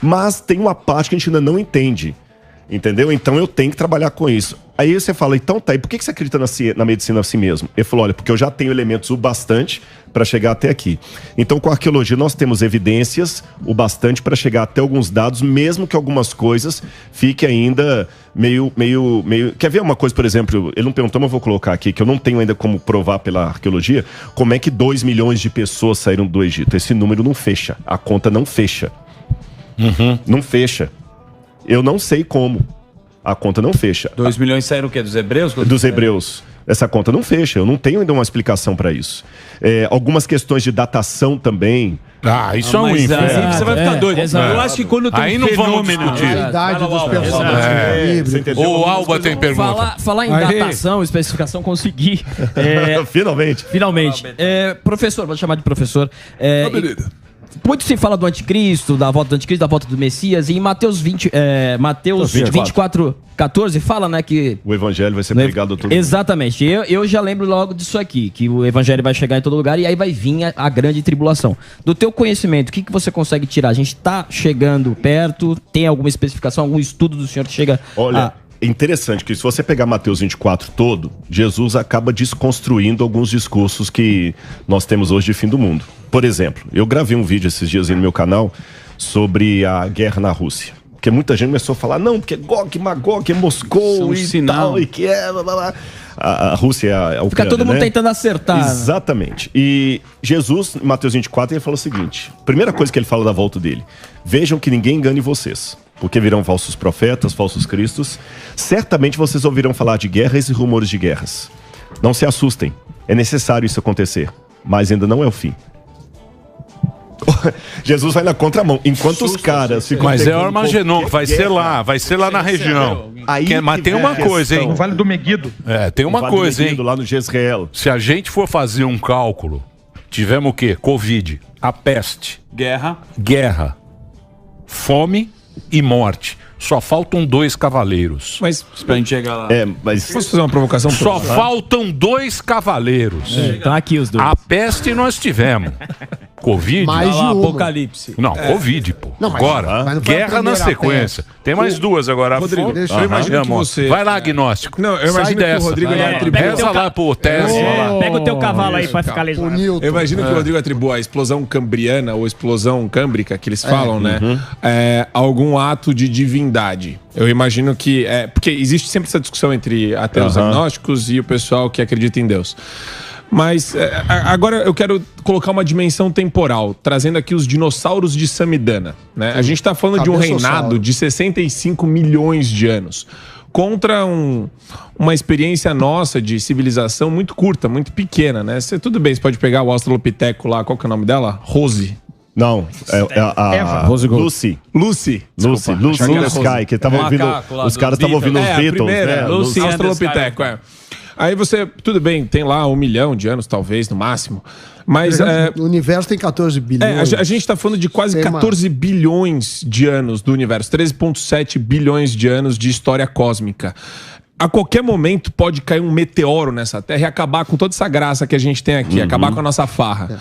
Mas tem uma parte que a gente ainda não entende. Entendeu? Então eu tenho que trabalhar com isso. Aí você fala, então tá, e por que você acredita na medicina assim mesmo? Ele falou, olha, porque eu já tenho elementos o bastante para chegar até aqui. Então com a arqueologia nós temos evidências o bastante para chegar até alguns dados, mesmo que algumas coisas fiquem ainda meio... Quer ver uma coisa, por exemplo, ele não perguntou, mas eu vou colocar aqui, que eu não tenho ainda como provar pela arqueologia, como é que 2 milhões de pessoas saíram do Egito. Esse número não fecha, a conta não fecha. Não fecha. Eu não sei como. A conta não fecha. 2 milhões saíram o quê? Dos hebreus? Dos hebreus. Essa conta não fecha. Eu não tenho ainda uma explicação para isso. Algumas questões de datação também. Isso é um inferno. Você vai ficar doido. Eu acho que quando tem aí não vamos discutir. A idade dos personagens. O Alba tem pergunta. Falar em datação, especificação, consegui. Finalmente. Professor, vou chamar de professor. Muito se fala do anticristo, da volta do anticristo, da volta do Messias, e em Mateus 24, 14 fala, né, que... o evangelho vai ser pregado a todo mundo. Exatamente. Eu já lembro logo disso aqui, que o evangelho vai chegar em todo lugar e aí vai vir a grande tribulação. Do teu conhecimento, o que você consegue tirar? A gente tá chegando perto? Tem alguma especificação, algum estudo do senhor que chega... Olha... É interessante que se você pegar Mateus 24 todo, Jesus acaba desconstruindo alguns discursos que nós temos hoje de fim do mundo. Por exemplo, eu gravei um vídeo esses dias no meu canal sobre a guerra na Rússia. Porque muita gente começou a falar, não, porque Gog, Magog, é Moscou e tal, e que é... Blá, blá, blá. A Rússia é a Ucrânia, fica todo mundo tentando acertar. Exatamente. E Jesus, em Mateus 24, ele fala o seguinte, primeira coisa que ele fala da volta dele, vejam que ninguém engane vocês. Porque virão falsos profetas, falsos cristos. Certamente vocês ouvirão falar de guerras e rumores de guerras. Não se assustem, é necessário isso acontecer, mas ainda não é o fim. Jesus vai na contramão, enquanto os caras ficam... Mas é o Armageddon, vai ser lá na região. Mas tem uma coisa, hein? No Vale do Meguido. Tem uma coisa, hein? Lá no Jezreel. Se a gente for fazer um cálculo, tivemos o quê? Covid, a peste, guerra, fome e morte. Só faltam 2 cavaleiros. Mas pra gente chegar lá. Posso fazer uma provocação? Só faltam 2 cavaleiros. Então aqui os 2. A peste nós tivemos. Covid? Mais de uma. Apocalipse. Não, Covid, pô. Não, mas- agora, mas não foi a guerra na primeira sequência. Tem mais 2 agora. Rodrigo, deixa eu imagino que você... Vai lá, agnóstico. Não, eu imagino que o Rodrigo ele atribui... Reza lá pro Tesla. Pega o teu cavalo aí pra ficar lesado. Eu imagino que o Rodrigo atribua a explosão cambriana ou explosão câmbrica, que eles falam, né? A algum ato de divindade. Eu imagino que... porque existe sempre essa discussão entre ateus agnósticos e o pessoal que acredita em Deus. Mas agora eu quero colocar uma dimensão temporal, trazendo aqui os dinossauros de Samidana, né? A gente está falando de um reinado de 65 milhões de anos contra uma experiência nossa de civilização muito curta, muito pequena, né? Tudo bem, você pode pegar o Australopiteco lá, qual que é o nome dela? Rose. Não, a Lucy. Lucy Sky, que tava ouvindo, os caras estavam ouvindo os Beatles, né? Lucy Australopiteco, Aí você, tudo bem, tem lá 1 milhão de anos, talvez, no máximo. Mas o universo tem 14 bilhões. A gente está falando de quase 14 bilhões de anos do universo. 13,7 bilhões de anos de história cósmica. A qualquer momento pode cair um meteoro nessa Terra e acabar com toda essa graça que a gente tem aqui. Acabar com a nossa farra.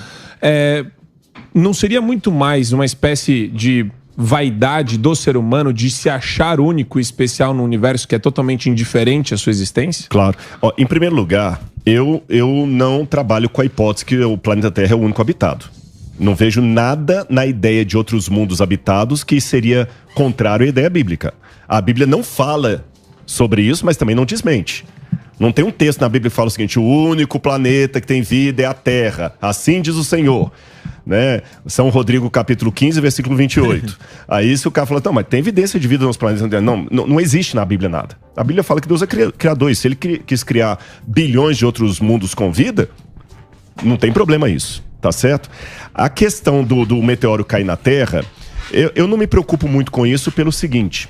Não seria muito mais uma espécie de vaidade do ser humano de se achar único e especial no universo que é totalmente indiferente à sua existência? Claro. Em primeiro lugar, eu não trabalho com a hipótese que o planeta Terra é o único habitado. Não vejo nada na ideia de outros mundos habitados que seria contrário à ideia bíblica. A Bíblia não fala sobre isso, mas também não desmente. Não tem um texto na Bíblia que fala o seguinte: o único planeta que tem vida é a Terra. Assim diz o Senhor. né? São Rodrigo, capítulo 15, versículo 28. Aí se o cara fala, não, mas tem evidência de vida nos planetas. Não existe na Bíblia nada. A Bíblia fala que Deus é criador. E se ele quis criar bilhões de outros mundos com vida, não tem problema isso, tá certo? A questão do meteoro cair na Terra, eu não me preocupo muito com isso pelo seguinte...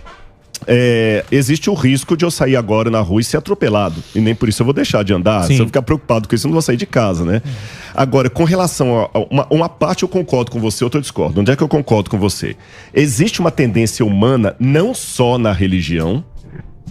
existe o risco de eu sair agora na rua e ser atropelado. E nem por isso eu vou deixar de andar. Sim. Se eu ficar preocupado com isso, eu não vou sair de casa, né? Agora, com relação a uma parte eu concordo com você, outra eu discordo. Onde é que eu concordo com você? Existe uma tendência humana, não só na religião,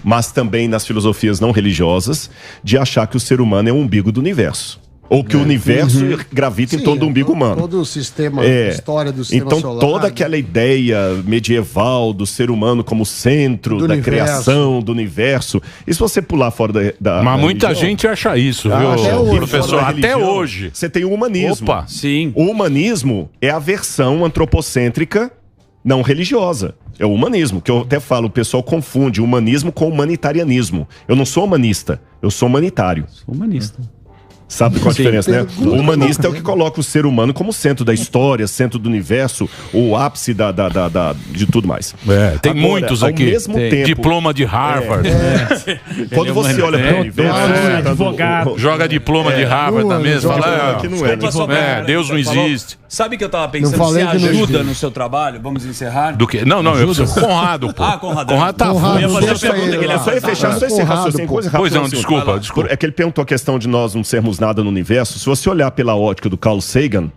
mas também nas filosofias não religiosas, de achar que o ser humano é o umbigo do universo. Ou que o universo gravita em torno do umbigo humano. Todo o sistema, a história do sistema então, solar. Toda aquela ideia medieval do ser humano como centro da criação, do universo. E se você pular fora da Mas muita gente acha isso, viu, professor? Até hoje. Você tem o humanismo. Opa, sim. O humanismo é a versão antropocêntrica não religiosa. É o humanismo, que eu até falo, o pessoal confunde humanismo com humanitarianismo. Eu não sou humanista, eu sou humanitário. Sou humanista. Sabe qual a diferença, né? O humanista é o que coloca o ser humano como centro da história, centro do universo, o ápice de tudo mais. Tem agora, muitos aqui. Ao mesmo tempo, diploma de Harvard. Quando você olha para o universo... advogado. Joga diploma de Harvard na mesa. Fala, que não é. Deus não existe. Sabe o que eu tava pensando? Você ajuda no seu trabalho? Vamos encerrar? Do quê? Não, eu preciso. Conrado, pô. Conrado tá eu ia fazer a pergunta que ele ia fazer. Só fechar esse raciocínio, coisa rápida. Pois não, desculpa. É que ele perguntou a questão de nós não sermos nada no universo. Se você olhar pela ótica do Carl Sagan,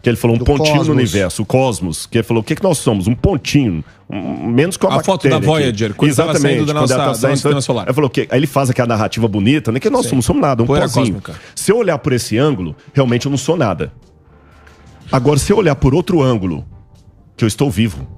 que ele falou pontinho no universo, o cosmos, que ele falou, o que nós somos? Um pontinho, menos que uma bactéria. A foto da Voyager, quando ela tá saindo da nossa sistema solar. Ele falou que aí ele faz aquela narrativa bonita, né? Que nós somos nada, um pozinho. Se eu olhar por esse ângulo, realmente eu não sou nada. Agora, se eu olhar por outro ângulo, que eu estou vivo,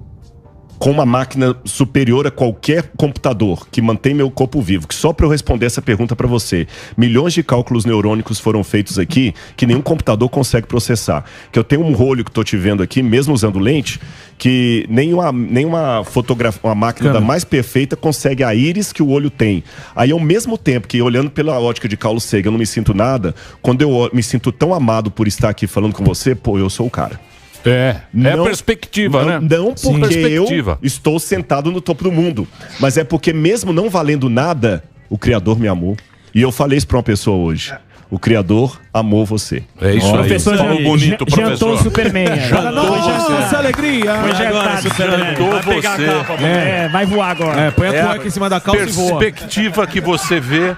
com uma máquina superior a qualquer computador que mantém meu corpo vivo, que só para eu responder essa pergunta para você, milhões de cálculos neurônicos foram feitos aqui que nenhum computador consegue processar. Que eu tenho um olho que estou te vendo aqui, mesmo usando lente, que nenhuma fotografia, uma máquina da mais perfeita consegue a íris que o olho tem. Aí, ao mesmo tempo que, olhando pela ótica de Carl Sagan, eu não me sinto nada, quando eu me sinto tão amado por estar aqui falando com você, pô, eu sou o cara. É a perspectiva, né? Não porque eu estou sentado no topo do mundo, mas é porque mesmo não valendo nada, o Criador me amou. E eu falei isso para uma pessoa hoje. O Criador amou você. É isso aí. Professor, falou bonito, professor. Jantou o Superman. Nossa, alegria. Foi jantado, Jantou você. Vai voar agora. Põe a cueca em cima da calça e voa. Perspectiva que você vê.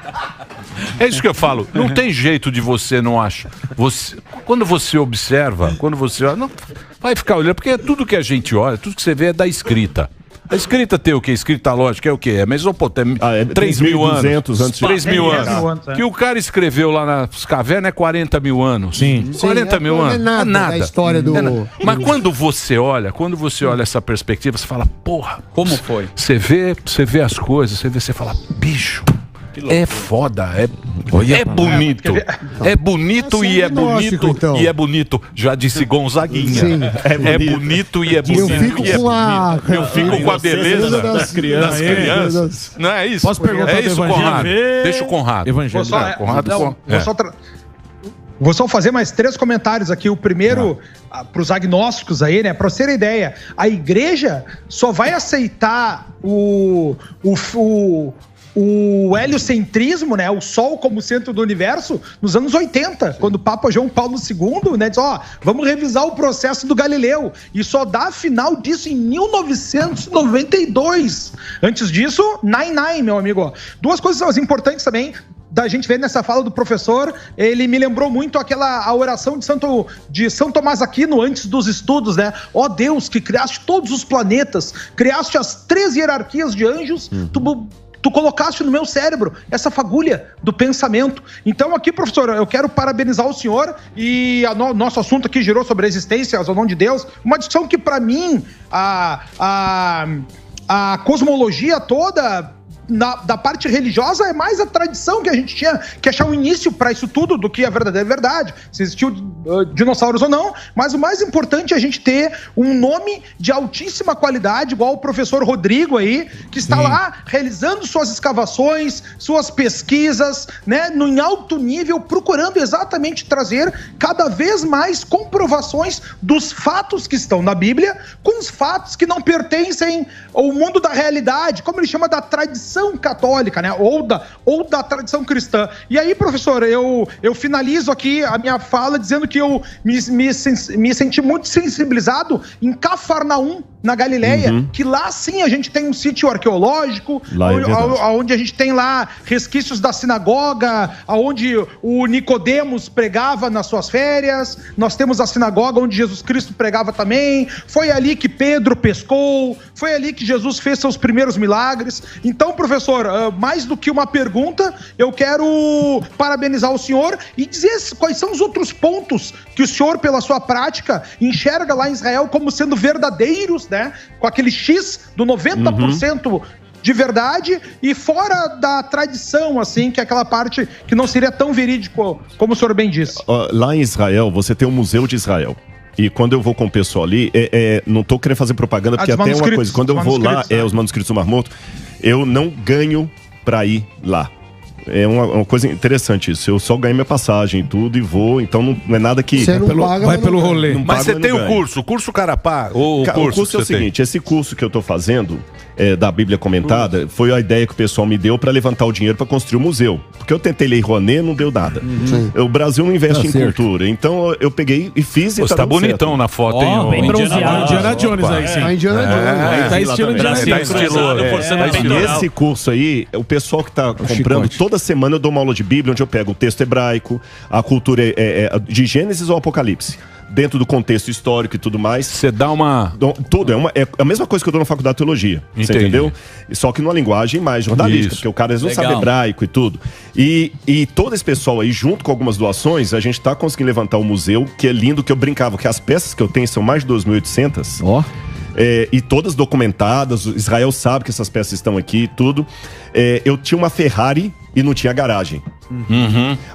É isso que eu falo. Não tem jeito de você não achar. Quando você observa, não vai ficar olhando, porque tudo que a gente olha, tudo que você vê é da escrita. A escrita tem o quê? Escrita lógica é o quê? É Mesopotâmia. 3.000 anos. Antes de... 3.000 anos. Que o cara escreveu lá nas cavernas é 40 mil anos. Sim. 40 mil anos. Não é nada. Da história do... Mas quando você olha essa perspectiva, você fala, porra. Como foi? Você vê as coisas, você fala, bicho. É foda, é bonito. É bonito e é bonito então. e é bonito. Já disse Gonzaguinha. Sim. É bonito e é bonito. Eu fico com a beleza das crianças. Não é isso? Posso perguntar é isso, Conrado? Deixa o Conrado. Evangelho. Vou só fazer mais 3 comentários aqui. O primeiro, para os agnósticos aí, né? Para você ter ideia, a igreja só vai aceitar o heliocentrismo, né, o Sol como centro do universo, nos anos 80, quando o Papa João Paulo II, né, disse, vamos revisar o processo do Galileu, e só dá final disso em 1992. Antes disso, 99, meu amigo. 2 coisas importantes também da gente ver nessa fala do professor, ele me lembrou muito a oração de São Tomás Aquino antes dos estudos, né? Ó Deus, que criaste todos os planetas, criaste as 3 hierarquias de anjos, tu colocaste no meu cérebro essa fagulha do pensamento. Então aqui, professor, eu quero parabenizar o senhor e nosso assunto aqui girou sobre a existência, ao nome de Deus, uma discussão que para mim a cosmologia toda da parte religiosa é mais a tradição que a gente tinha que achar um início para isso tudo do que a verdadeira verdade, se existiu dinossauros ou não, mas o mais importante é a gente ter um nome de altíssima qualidade, igual o professor Rodrigo aí, que está lá realizando suas escavações, suas pesquisas, né, em alto nível, procurando exatamente trazer cada vez mais comprovações dos fatos que estão na Bíblia com os fatos que não pertencem ao mundo da realidade, como ele chama da tradição católica, né? Ou da tradição cristã. E aí, professor, eu finalizo aqui a minha fala dizendo que eu me senti muito sensibilizado em Cafarnaum, na Galileia, que lá sim a gente tem um sítio arqueológico, onde a gente tem lá resquícios da sinagoga, onde o Nicodemos pregava nas suas férias, nós temos a sinagoga onde Jesus Cristo pregava também, foi ali que Pedro pescou, foi ali que Jesus fez seus primeiros milagres. Então, professor, mais do que uma pergunta, eu quero parabenizar o senhor e dizer quais são os outros pontos que o senhor, pela sua prática, enxerga lá em Israel como sendo verdadeiros, né? Com aquele X do 90% de verdade e fora da tradição, assim, que é aquela parte que não seria tão verídico, como o senhor bem disse. Lá em Israel, você tem o Museu de Israel. E quando eu vou com o pessoal ali, não tô querendo fazer propaganda, porque até uma coisa, quando eu vou lá, os manuscritos do Mar Morto, eu não ganho pra ir lá. É uma coisa interessante isso. Eu só ganho minha passagem e tudo e vou, então não é nada que... Você não paga, vai pelo rolê. Mas você tem o curso Carapá? O curso é o seguinte, esse curso que eu tô fazendo, da Bíblia Comentada, foi a ideia que o pessoal me deu pra levantar o dinheiro pra construir o museu. Porque eu tentei Lei Rouanet, não deu nada. O Brasil não investe em cultura. Então eu peguei e fiz e tá dando bonitão certo. Na foto, hein? Bem bronzeado. Indiana Jones aí, sim. Indiana Jones. Tá estilo Indiana Jones. Esse curso aí, o pessoal que tá comprando, toda semana eu dou uma aula de Bíblia, onde eu pego o texto hebraico, a cultura de Gênesis ou Apocalipse. Dentro do contexto histórico e tudo mais. Você dá uma... Tudo, é a mesma coisa que eu dou na faculdade de teologia. Você entendeu? Só que numa linguagem mais jornalística, porque o cara não sabe hebraico e tudo. E todo esse pessoal aí, junto com algumas doações, a gente tá conseguindo levantar o museu, que é lindo, que eu brincava, que as peças que eu tenho são mais de 2.800. Ó. E todas documentadas, Israel sabe que essas peças estão aqui e tudo. Eu tinha uma Ferrari e não tinha garagem.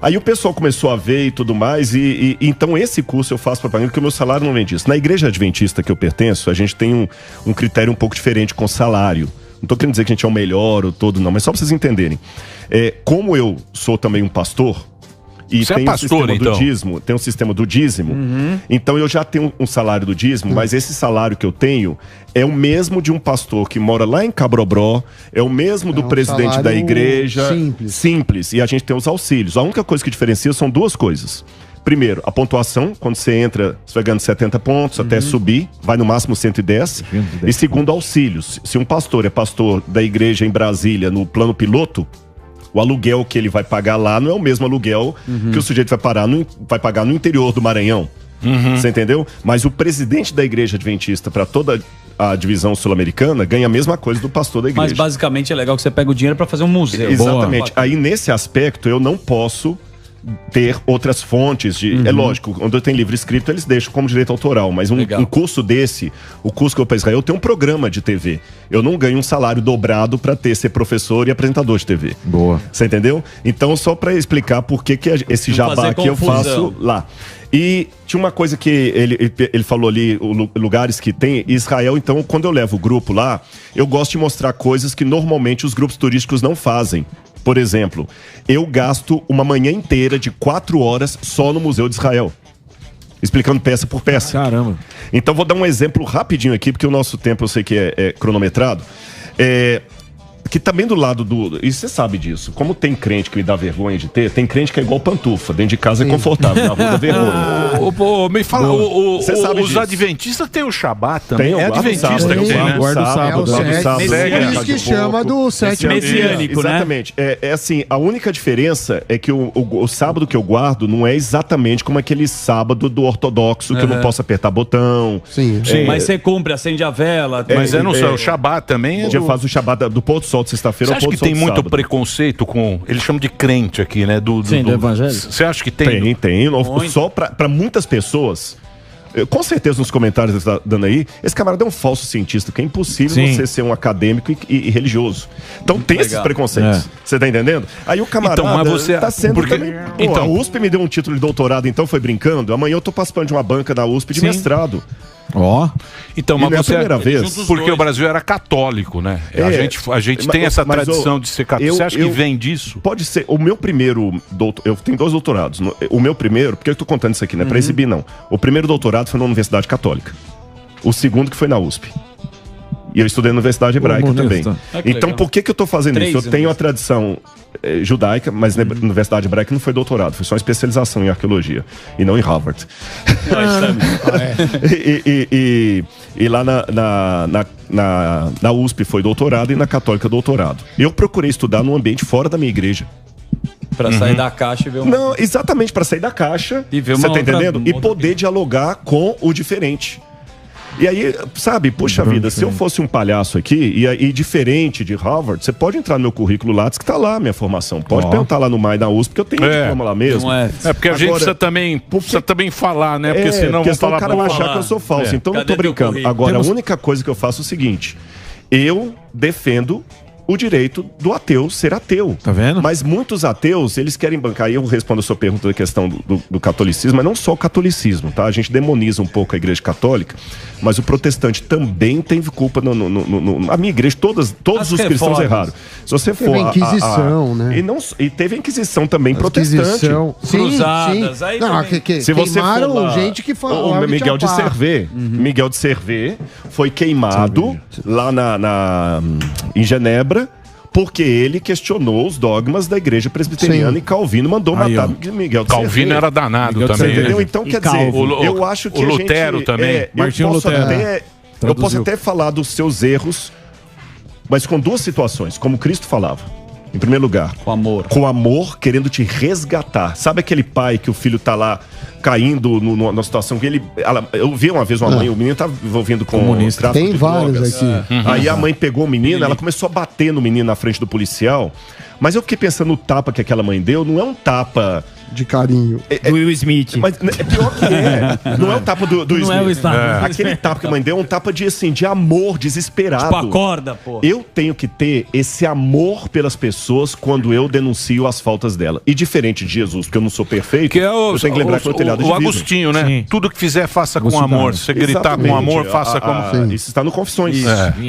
Aí o pessoal começou a ver e tudo mais, então esse curso eu faço propaganda porque o meu salário não vem disso. Na igreja adventista que eu pertenço, a gente tem um critério um pouco diferente com salário. Não tô querendo dizer que a gente é o melhor ou todo, não, mas só pra vocês entenderem. Como eu sou também um pastor, e você tem pastor, um sistema do dízimo, tem um sistema do dízimo, então eu já tenho um salário do dízimo, mas esse salário que eu tenho é o mesmo de um pastor que mora lá em Cabrobró, é o mesmo do presidente da igreja. Simples. E a gente tem os auxílios. A única coisa que diferencia são duas coisas. Primeiro, a pontuação, quando você entra, você vai ganhando 70 pontos até subir, vai no máximo 110. E segundo, auxílios. Se um pastor é pastor da igreja em Brasília, no plano piloto, o aluguel que ele vai pagar lá não é o mesmo aluguel que o sujeito vai pagar no interior do Maranhão. Você entendeu? Mas o presidente da igreja adventista para toda a divisão sul-americana ganha a mesma coisa do pastor da igreja. Mas basicamente é legal que você pega o dinheiro para fazer um museu. Exatamente. Boa. Aí nesse aspecto eu não posso ter outras fontes de... É lógico, quando eu tenho livro escrito, eles deixam como direito autoral, mas um curso desse, o curso que eu para Israel, tem um programa de TV. Eu não ganho um salário dobrado para ser professor e apresentador de TV. Boa. Você entendeu? Então, só para explicar por que esse jabá aqui eu faço lá. E tinha uma coisa que ele falou ali, lugares que tem Israel. Então, quando eu levo o grupo lá, eu gosto de mostrar coisas que normalmente os grupos turísticos não fazem. Por exemplo, eu gasto uma manhã inteira de 4 horas só no Museu de Israel, explicando peça por peça. Caramba. Então vou dar um exemplo rapidinho aqui, porque o nosso tempo eu sei que é cronometrado. Que também do lado do... E você sabe disso. Como tem crente que me dá vergonha de ter, tem crente que é igual pantufa. Dentro de casa é confortável, na rua dá vergonha. Me fala, os adventistas têm o Shabat também. Tem, adventista que tem, né? Guarda o sábado. É isso que chama do sétimo messiânico, né? Exatamente. É assim, a única diferença é que o sábado que eu guardo não é exatamente como aquele sábado do ortodoxo, que eu não posso apertar botão. Sim. Mas você cumpre, acende a vela. Mas o Shabat também é. Já faz o Shabat do pôr do sol de sexta-feira ao pôr do sol de sábado. Você acha que tem muito preconceito com... Eles chamam de crente aqui, né? Do evangelho? Você acha que tem? Tem. Só pra muitas pessoas, Com certeza nos comentários que você tá dando aí, esse camarada é um falso cientista, que é impossível você ser um acadêmico e religioso. Então tem esses preconceitos. Você tá entendendo? Aí o camarada tá sendo também... Pô, a USP me deu um título de doutorado, então foi brincando. Amanhã eu tô participando de uma banca da USP de mestrado. Então, mas não é a primeira vez. Porque o Brasil era católico, né? A gente tem essa tradição de ser católico. Você acha que vem disso? Pode ser. O meu primeiro eu tenho 2 doutorados. O meu primeiro, porque eu tô contando isso aqui, não é pra exibir, não. O primeiro doutorado foi na Universidade Católica. O segundo que foi na USP. E eu estudei na Universidade Hebraica também. Então, por que eu tô fazendo isso? Eu tenho a tradição judaica, mas na Universidade Hebraica não foi doutorado, foi só uma especialização em arqueologia, e não em Harvard. E lá na USP foi doutorado e na Católica doutorado. Eu procurei estudar num ambiente fora da minha igreja. Pra sair da caixa e ver Não, exatamente, pra sair da caixa. E ver você tá entendendo? E poder dialogar com o diferente. E aí, sabe, poxa vida, se eu fosse um palhaço aqui, e diferente de Harvard, você pode entrar no meu currículo Lattes, que tá lá a minha formação. Pode perguntar lá no MAI da USP, porque eu tenho diploma lá mesmo. Porque a gente precisa também falar, né? Porque senão vão falar... o cara vai achar que eu sou falso. Então não tô brincando. Agora, a única coisa que eu faço é o seguinte. Eu defendo o direito do ateu ser ateu. Tá vendo? Mas muitos ateus, eles querem bancar, e eu respondo a sua pergunta da questão do catolicismo, mas não só o catolicismo, tá? A gente demoniza um pouco a igreja católica, mas o protestante também tem culpa a minha igreja, todos os cristãos erraram. Se você for... Teve a Inquisição, né? E teve a Inquisição também protestante. Cruzadas. Aí não, se você queimaram for lá, gente que falou. o Miguel de Cervé. Miguel de Cervé foi queimado lá em Genebra, porque ele questionou os dogmas da igreja presbiteriana e Calvino mandou matar Miguel de Cervé. Calvino era danado também. Entendeu? Então, quer dizer, eu acho que o Lutero também. Martinho Lutero. Eu posso até falar dos seus erros, mas com 2 situações, como Cristo falava. Em primeiro lugar, com amor, querendo te resgatar. Sabe aquele pai que o filho tá lá caindo numa situação que eu vi uma vez uma mãe, o menino tava envolvido com tráfico Tem de vários drogas. aqui. Aí a mãe pegou o menino, ela começou a bater no menino na frente do policial. Mas eu fiquei pensando, no tapa que aquela mãe deu, não é um tapa de carinho. Do Will Smith. Mas é pior que é. Não é o tapa do Smith. Não é o Smith. Aquele tapa que a mãe deu é um tapa de amor desesperado. Tipo, acorda, pô. Eu tenho que ter esse amor pelas pessoas quando eu denuncio as faltas dela. E diferente de Jesus, porque eu não sou perfeito, eu tenho que lembrar que o telhado de vidro. O Agostinho, né? Sim. Tudo que fizer, faça com amor. Se você gritar com amor, faça como... Isso está no Confissões.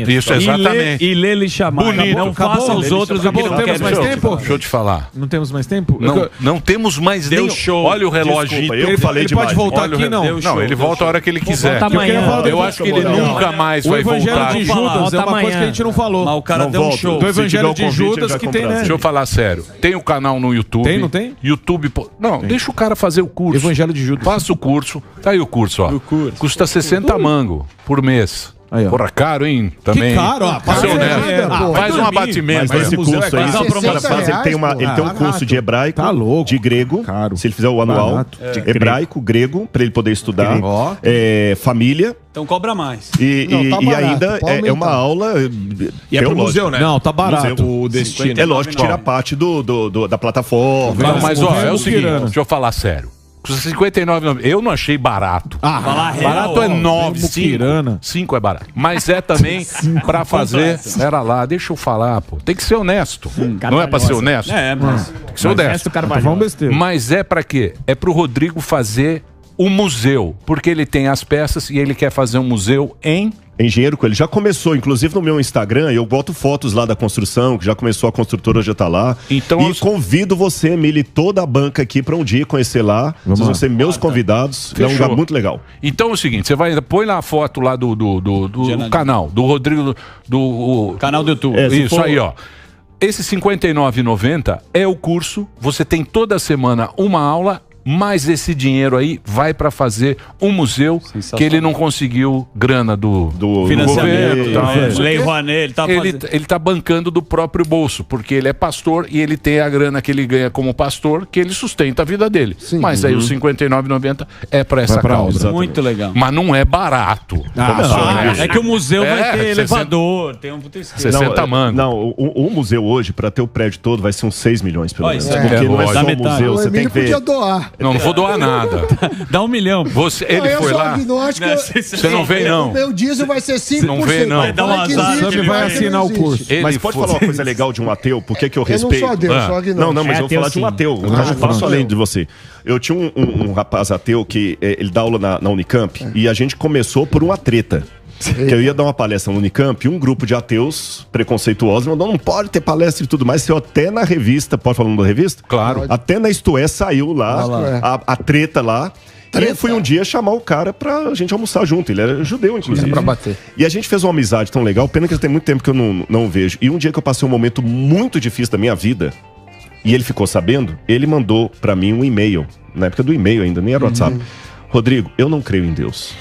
Isso, exatamente. E lê-lhe chamar. Bonito. Não faça os outros o que não temos mais tempo? Deixa eu te falar. Não temos mais tempo? Não temos mais Deu nem... show. Olha o relógio. Eu falei ele demais. pode voltar aqui, não? Não, ele volta a hora que ele quiser. Eu acho que ele nunca mais vai voltar. O Evangelho de Judas é uma coisa que a gente não falou. Mas o cara deu um show. Do Evangelho de Judas que tem, né? Deixa eu falar sério. Tem o canal no YouTube. Tem, não tem? YouTube. Não, deixa o cara fazer o curso. Evangelho de Judas. Faça o curso. Tá aí o curso, ó. Custa 60 mango por mês. Aí, ó. Porra, caro, hein? Também. Que caro, ó. Faz um abatimento. Mas esse curso aí, ele tem um curso de hebraico, de grego, se ele fizer o anual, hebraico, grego, pra ele poder estudar, família. Então cobra mais. E ainda é uma aula. E é pro museu, né? Não, tá barato o destino. É lógico que tira parte da plataforma. Mas ó, é o seguinte, deixa eu falar sério. Custa R$59,90. Eu não achei barato. Barato é 9. 5 é barato. Mas é também pra fazer. Pera lá, deixa eu falar, pô. Tem que ser honesto. Não é pra ser honesto? Mas... Tem que ser honesto. Mas é pra quê? É pro Rodrigo fazer um museu. Porque ele tem as peças e ele quer fazer um museu em... Engenheiro Coelho. Já começou, inclusive no meu Instagram, eu boto fotos lá da construção, que já começou, a construtora já tá lá. Então, convido você, Emílio, e toda a banca aqui para um dia conhecer lá. Vocês vão ser meus convidados. É um lugar muito legal. Então é o seguinte, você vai, põe lá a foto lá do canal, do Rodrigo, do canal do YouTube. Isso aí, ó. Esse R$59,90 é o curso, você tem toda semana uma aula, mas esse dinheiro aí vai para fazer um museu que ele não conseguiu grana do financiamento, Lei Rouanet, ele tá bancando do próprio bolso, porque ele é pastor e ele tem a grana que ele ganha como pastor, que ele sustenta a vida dele. Sim. Mas aí os R$59,90 é para essa causa. Muito legal. Mas não é barato. É que o museu vai ter elevador, tem um 60 mangos. Não, o museu hoje, para ter o prédio todo, vai ser uns 6 milhões pelo menos. Porque não é só o museu, você tem que ver. Podia doar. Não vou doar nada. Dá 1 milhão. Ele foi lá. Você não vem, não. O meu diesel vai ser 5%. Não vem, não. Vai dar um azar. Você vai assinar o curso. Mas pode falar uma coisa legal de um ateu? Por que eu respeito? Eu não sou Deus, sou agnóstico. Não, mas eu vou falar de um ateu. Eu passo além de você. Eu tinha um rapaz ateu que ele dá aula na Unicamp e a gente começou por uma treta. Que eu ia dar uma palestra no Unicamp e um grupo de ateus preconceituosos mandou, não pode ter palestra e tudo mais. Saiu até na revista, pode falar da revista? Claro. Até na Isto É saiu lá, a treta lá. E eu fui um dia chamar o cara pra gente almoçar junto. Ele era judeu, inclusive. Pra bater. E a gente fez uma amizade tão legal, pena que tem muito tempo que eu não vejo. E um dia que eu passei um momento muito difícil da minha vida, e ele ficou sabendo, ele mandou pra mim um e-mail, na época do e-mail ainda, nem era WhatsApp. Rodrigo, eu não creio em Deus.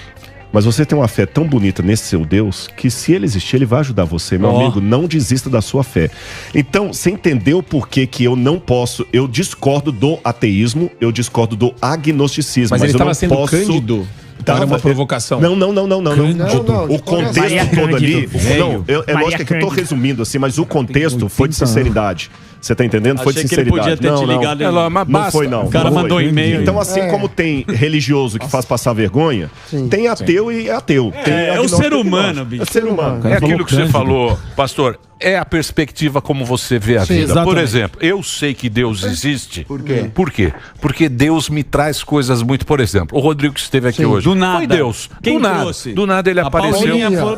Mas você tem uma fé tão bonita nesse seu Deus que se ele existir, ele vai ajudar você. Meu amigo, não desista da sua fé. Então, você entendeu por que que eu não posso... Eu discordo do ateísmo, eu discordo do agnosticismo. Mas ele eu estava não sendo posso... cândido. Era uma provocação. Não. O contexto todo ali... É lógico que eu tô resumindo assim, mas o contexto foi de sinceridade. Você tá entendendo? Foi de sinceridade. Ele podia ter te ligado. Não foi, não. O cara mandou e-mail. Então, assim como tem religioso que faz passar vergonha, tem ateu e ateu. É o ser humano, bicho. É o ser humano. É aquilo que você falou, pastor. É a perspectiva como você vê a vida. Exatamente. Por exemplo, eu sei que Deus existe. Por quê? Por quê? Porque Deus me traz coisas muito... Por exemplo, o Rodrigo que esteve aqui hoje. Do nada. Foi Deus. Quem do nada. trouxe? Do nada ele apareceu.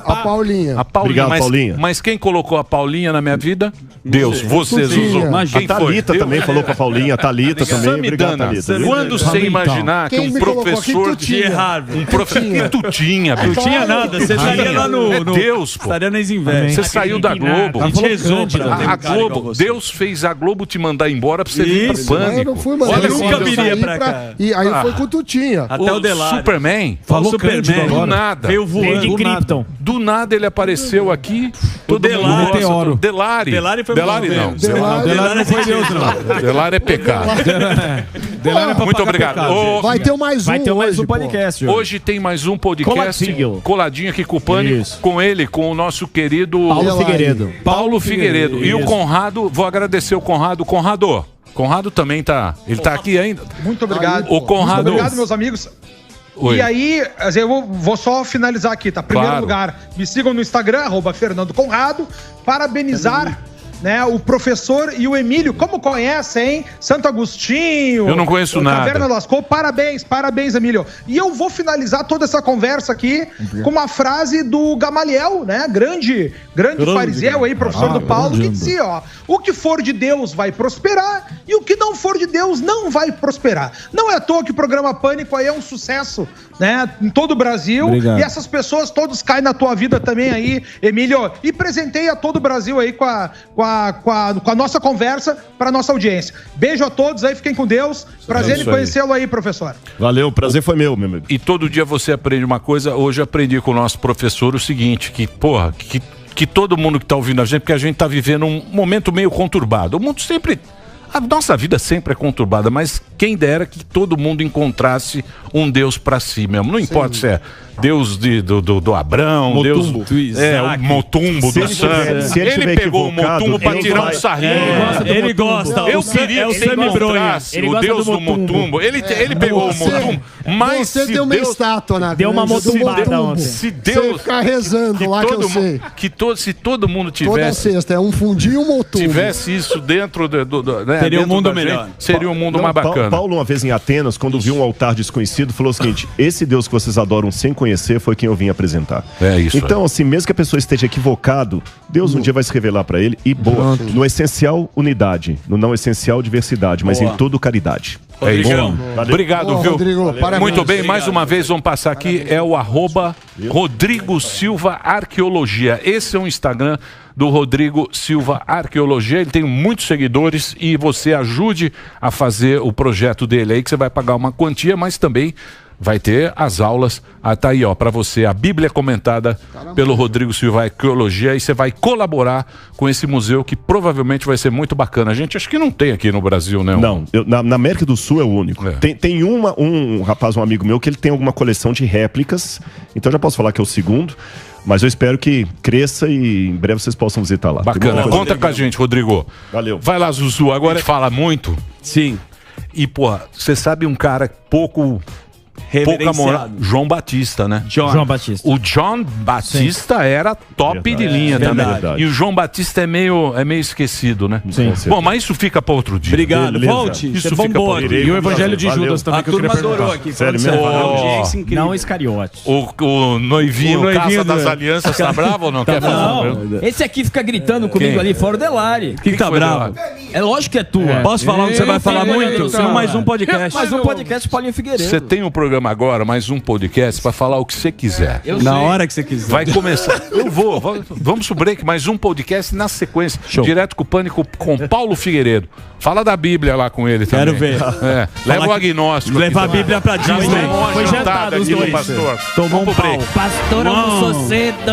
A Paulinha. A Paulinha. Obrigado, Paulinha. Mas quem colocou a Paulinha na minha vida? Deus. Você, Zuzu. A Thalita também falou com a Paulinha. A Thalita também. Obrigado, Thalita. Quando você imaginar que um professor de Harvard... Que tu tinha, Não tinha nada. Você estaria lá no... É Deus, pô. Estaria nas invejas. Você saiu da Globo. A gente rezou a Globo, Deus fez a Globo te mandar embora pra você vir pro Pânico. Eu não fui, mano. Olha, Eu nunca viria pra cá. E aí foi com o Tutinha. Até o Delari. Superman. Falou Superman. Do nada. Veio voando. De Krypton. Do nada ele apareceu aqui. O Delari. Meteoro. Delari. Delari foi Delari não. Delari não foi Deus, não. Delari é pecado. Delari é pra Muito pagar obrigado. pecado. Vai ter mais um. Vai ter mais hoje, um podcast. Hoje tem mais um podcast coladinho aqui com o Pânico, Isso. com ele, com o nosso querido Paulo Figueiredo. E o Conrado, vou agradecer o Conrado. Conrado também tá. Ele tá aqui ainda. Muito obrigado. O Conrado. Muito obrigado, meus amigos. Oi. E aí, eu vou só finalizar aqui, tá? Primeiro lugar, me sigam no Instagram, @Fernando Conrado. Parabenizar, né, o professor e o Emílio, como conhecem, hein? Santo Agostinho. Eu não conheço nada. Caverna Lascaux, parabéns, Emílio. E eu vou finalizar toda essa conversa aqui com uma frase do Gamaliel, né? Grande fariseu aí, professor do Paulo, que dizia, ó, o que for de Deus vai prosperar e o que não for de Deus não vai prosperar. Não é à toa que o programa Pânico aí é um sucesso, né? Em todo o Brasil. Obrigado. E essas pessoas todos caem na tua vida também aí, Emílio. E presenteia todo o Brasil aí com a nossa conversa para nossa audiência. Beijo a todos aí, fiquem com Deus. Prazer em conhecê-lo aí, professor. Valeu, o prazer foi meu amigo. E todo dia você aprende uma coisa. Hoje eu aprendi com o nosso professor o seguinte, que todo mundo que tá ouvindo a gente, porque a gente tá vivendo um momento meio conturbado. O mundo sempre... A nossa vida sempre é conturbada, mas quem dera que todo mundo encontrasse um Deus pra si mesmo. Não importa se é Deus do Abrão, Motumbo. Deus... o Motumbo do Santos. Ele pegou o Motumbo pra tirar um sarrinho. Ele gosta. Eu queria que você mostrasse o Deus do Motumbo. Ele pegou o Motumbo, mas você deu uma estátua na deu uma motumbada ontem. Se Deus... Você ficar rezando lá que eu sei. Se todo mundo Toda tivesse... sexta, é um fundinho e um Motumbo. Tivesse isso dentro né, seria um dentro mundo da melhor. gente, seria um mundo mais bacana. Paulo, uma vez em Atenas, quando viu um altar desconhecido, falou o seguinte: esse Deus que vocês adoram sem conhecer foi quem eu vim apresentar. É isso. Então, assim, mesmo que a pessoa esteja equivocado, Deus um dia vai se revelar para ele. E boa, no essencial, unidade. No não essencial, diversidade. Mas em tudo, caridade. É isso. Obrigado, viu? Rodrigo, parabéns. Muito bem, mais uma vez vamos passar aqui, é o @Rodrigo Silva Arqueologia. Esse é o Instagram do Rodrigo Silva Arqueologia. Ele tem muitos seguidores e você ajude a fazer o projeto dele aí, que você vai pagar uma quantia, mas também vai ter as aulas, tá aí ó, para você, a Bíblia comentada pelo Rodrigo Silva Arqueologia, e você vai colaborar com esse museu que provavelmente vai ser muito bacana. A gente acho que não tem aqui no Brasil, né? Não, na América do Sul é o único. Tem um rapaz, um amigo meu, que ele tem alguma coleção de réplicas, então já posso falar que é o segundo, mas eu espero que cresça e em breve vocês possam visitar lá. Bacana, conta com a gente, Rodrigo. Valeu. Vai lá, Zuzu, agora fala muito. Sim. E, porra, você sabe um cara pouca moral. João Batista, né? João Batista. O John Batista era top de linha também. E o João Batista é meio esquecido, né? Sim. Bom, mas isso fica para outro dia. Obrigado. Beleza. Volte. Isso Você fica bombou pra aqui. E o Evangelho de Judas também A que eu queria turma adorou perguntar. aqui. Sério Falando mesmo? sério, audiência incrível. Não Iscariotes. O noivinho, Caça das Alianças, tá bravo ou não? Quer falar? Não, esse aqui fica gritando comigo Quem? ali fora o Delari. Quem tá bravo? É lógico que é tua. Posso falar onde você vai falar Ei, muito? ei, Senão mais um podcast. Mais um podcast Paulinho Figueiredo. Você tem um programa agora, mais um podcast, pra falar o que você quiser. Na hora que você quiser. Vai começar. Eu vou. Vamos pro break, mais um podcast na sequência. Show. Direto com o Pânico com Paulo Figueiredo. Fala da Bíblia lá com ele também. Quero ver. É. Leva o agnóstico. Levar a aqui também. Bíblia pra Já Disney. tomou uma Foi jantada jantado os aqui no dois. pastor. Tomou um Vamos pro break. pau. Pastor almoçou cedo.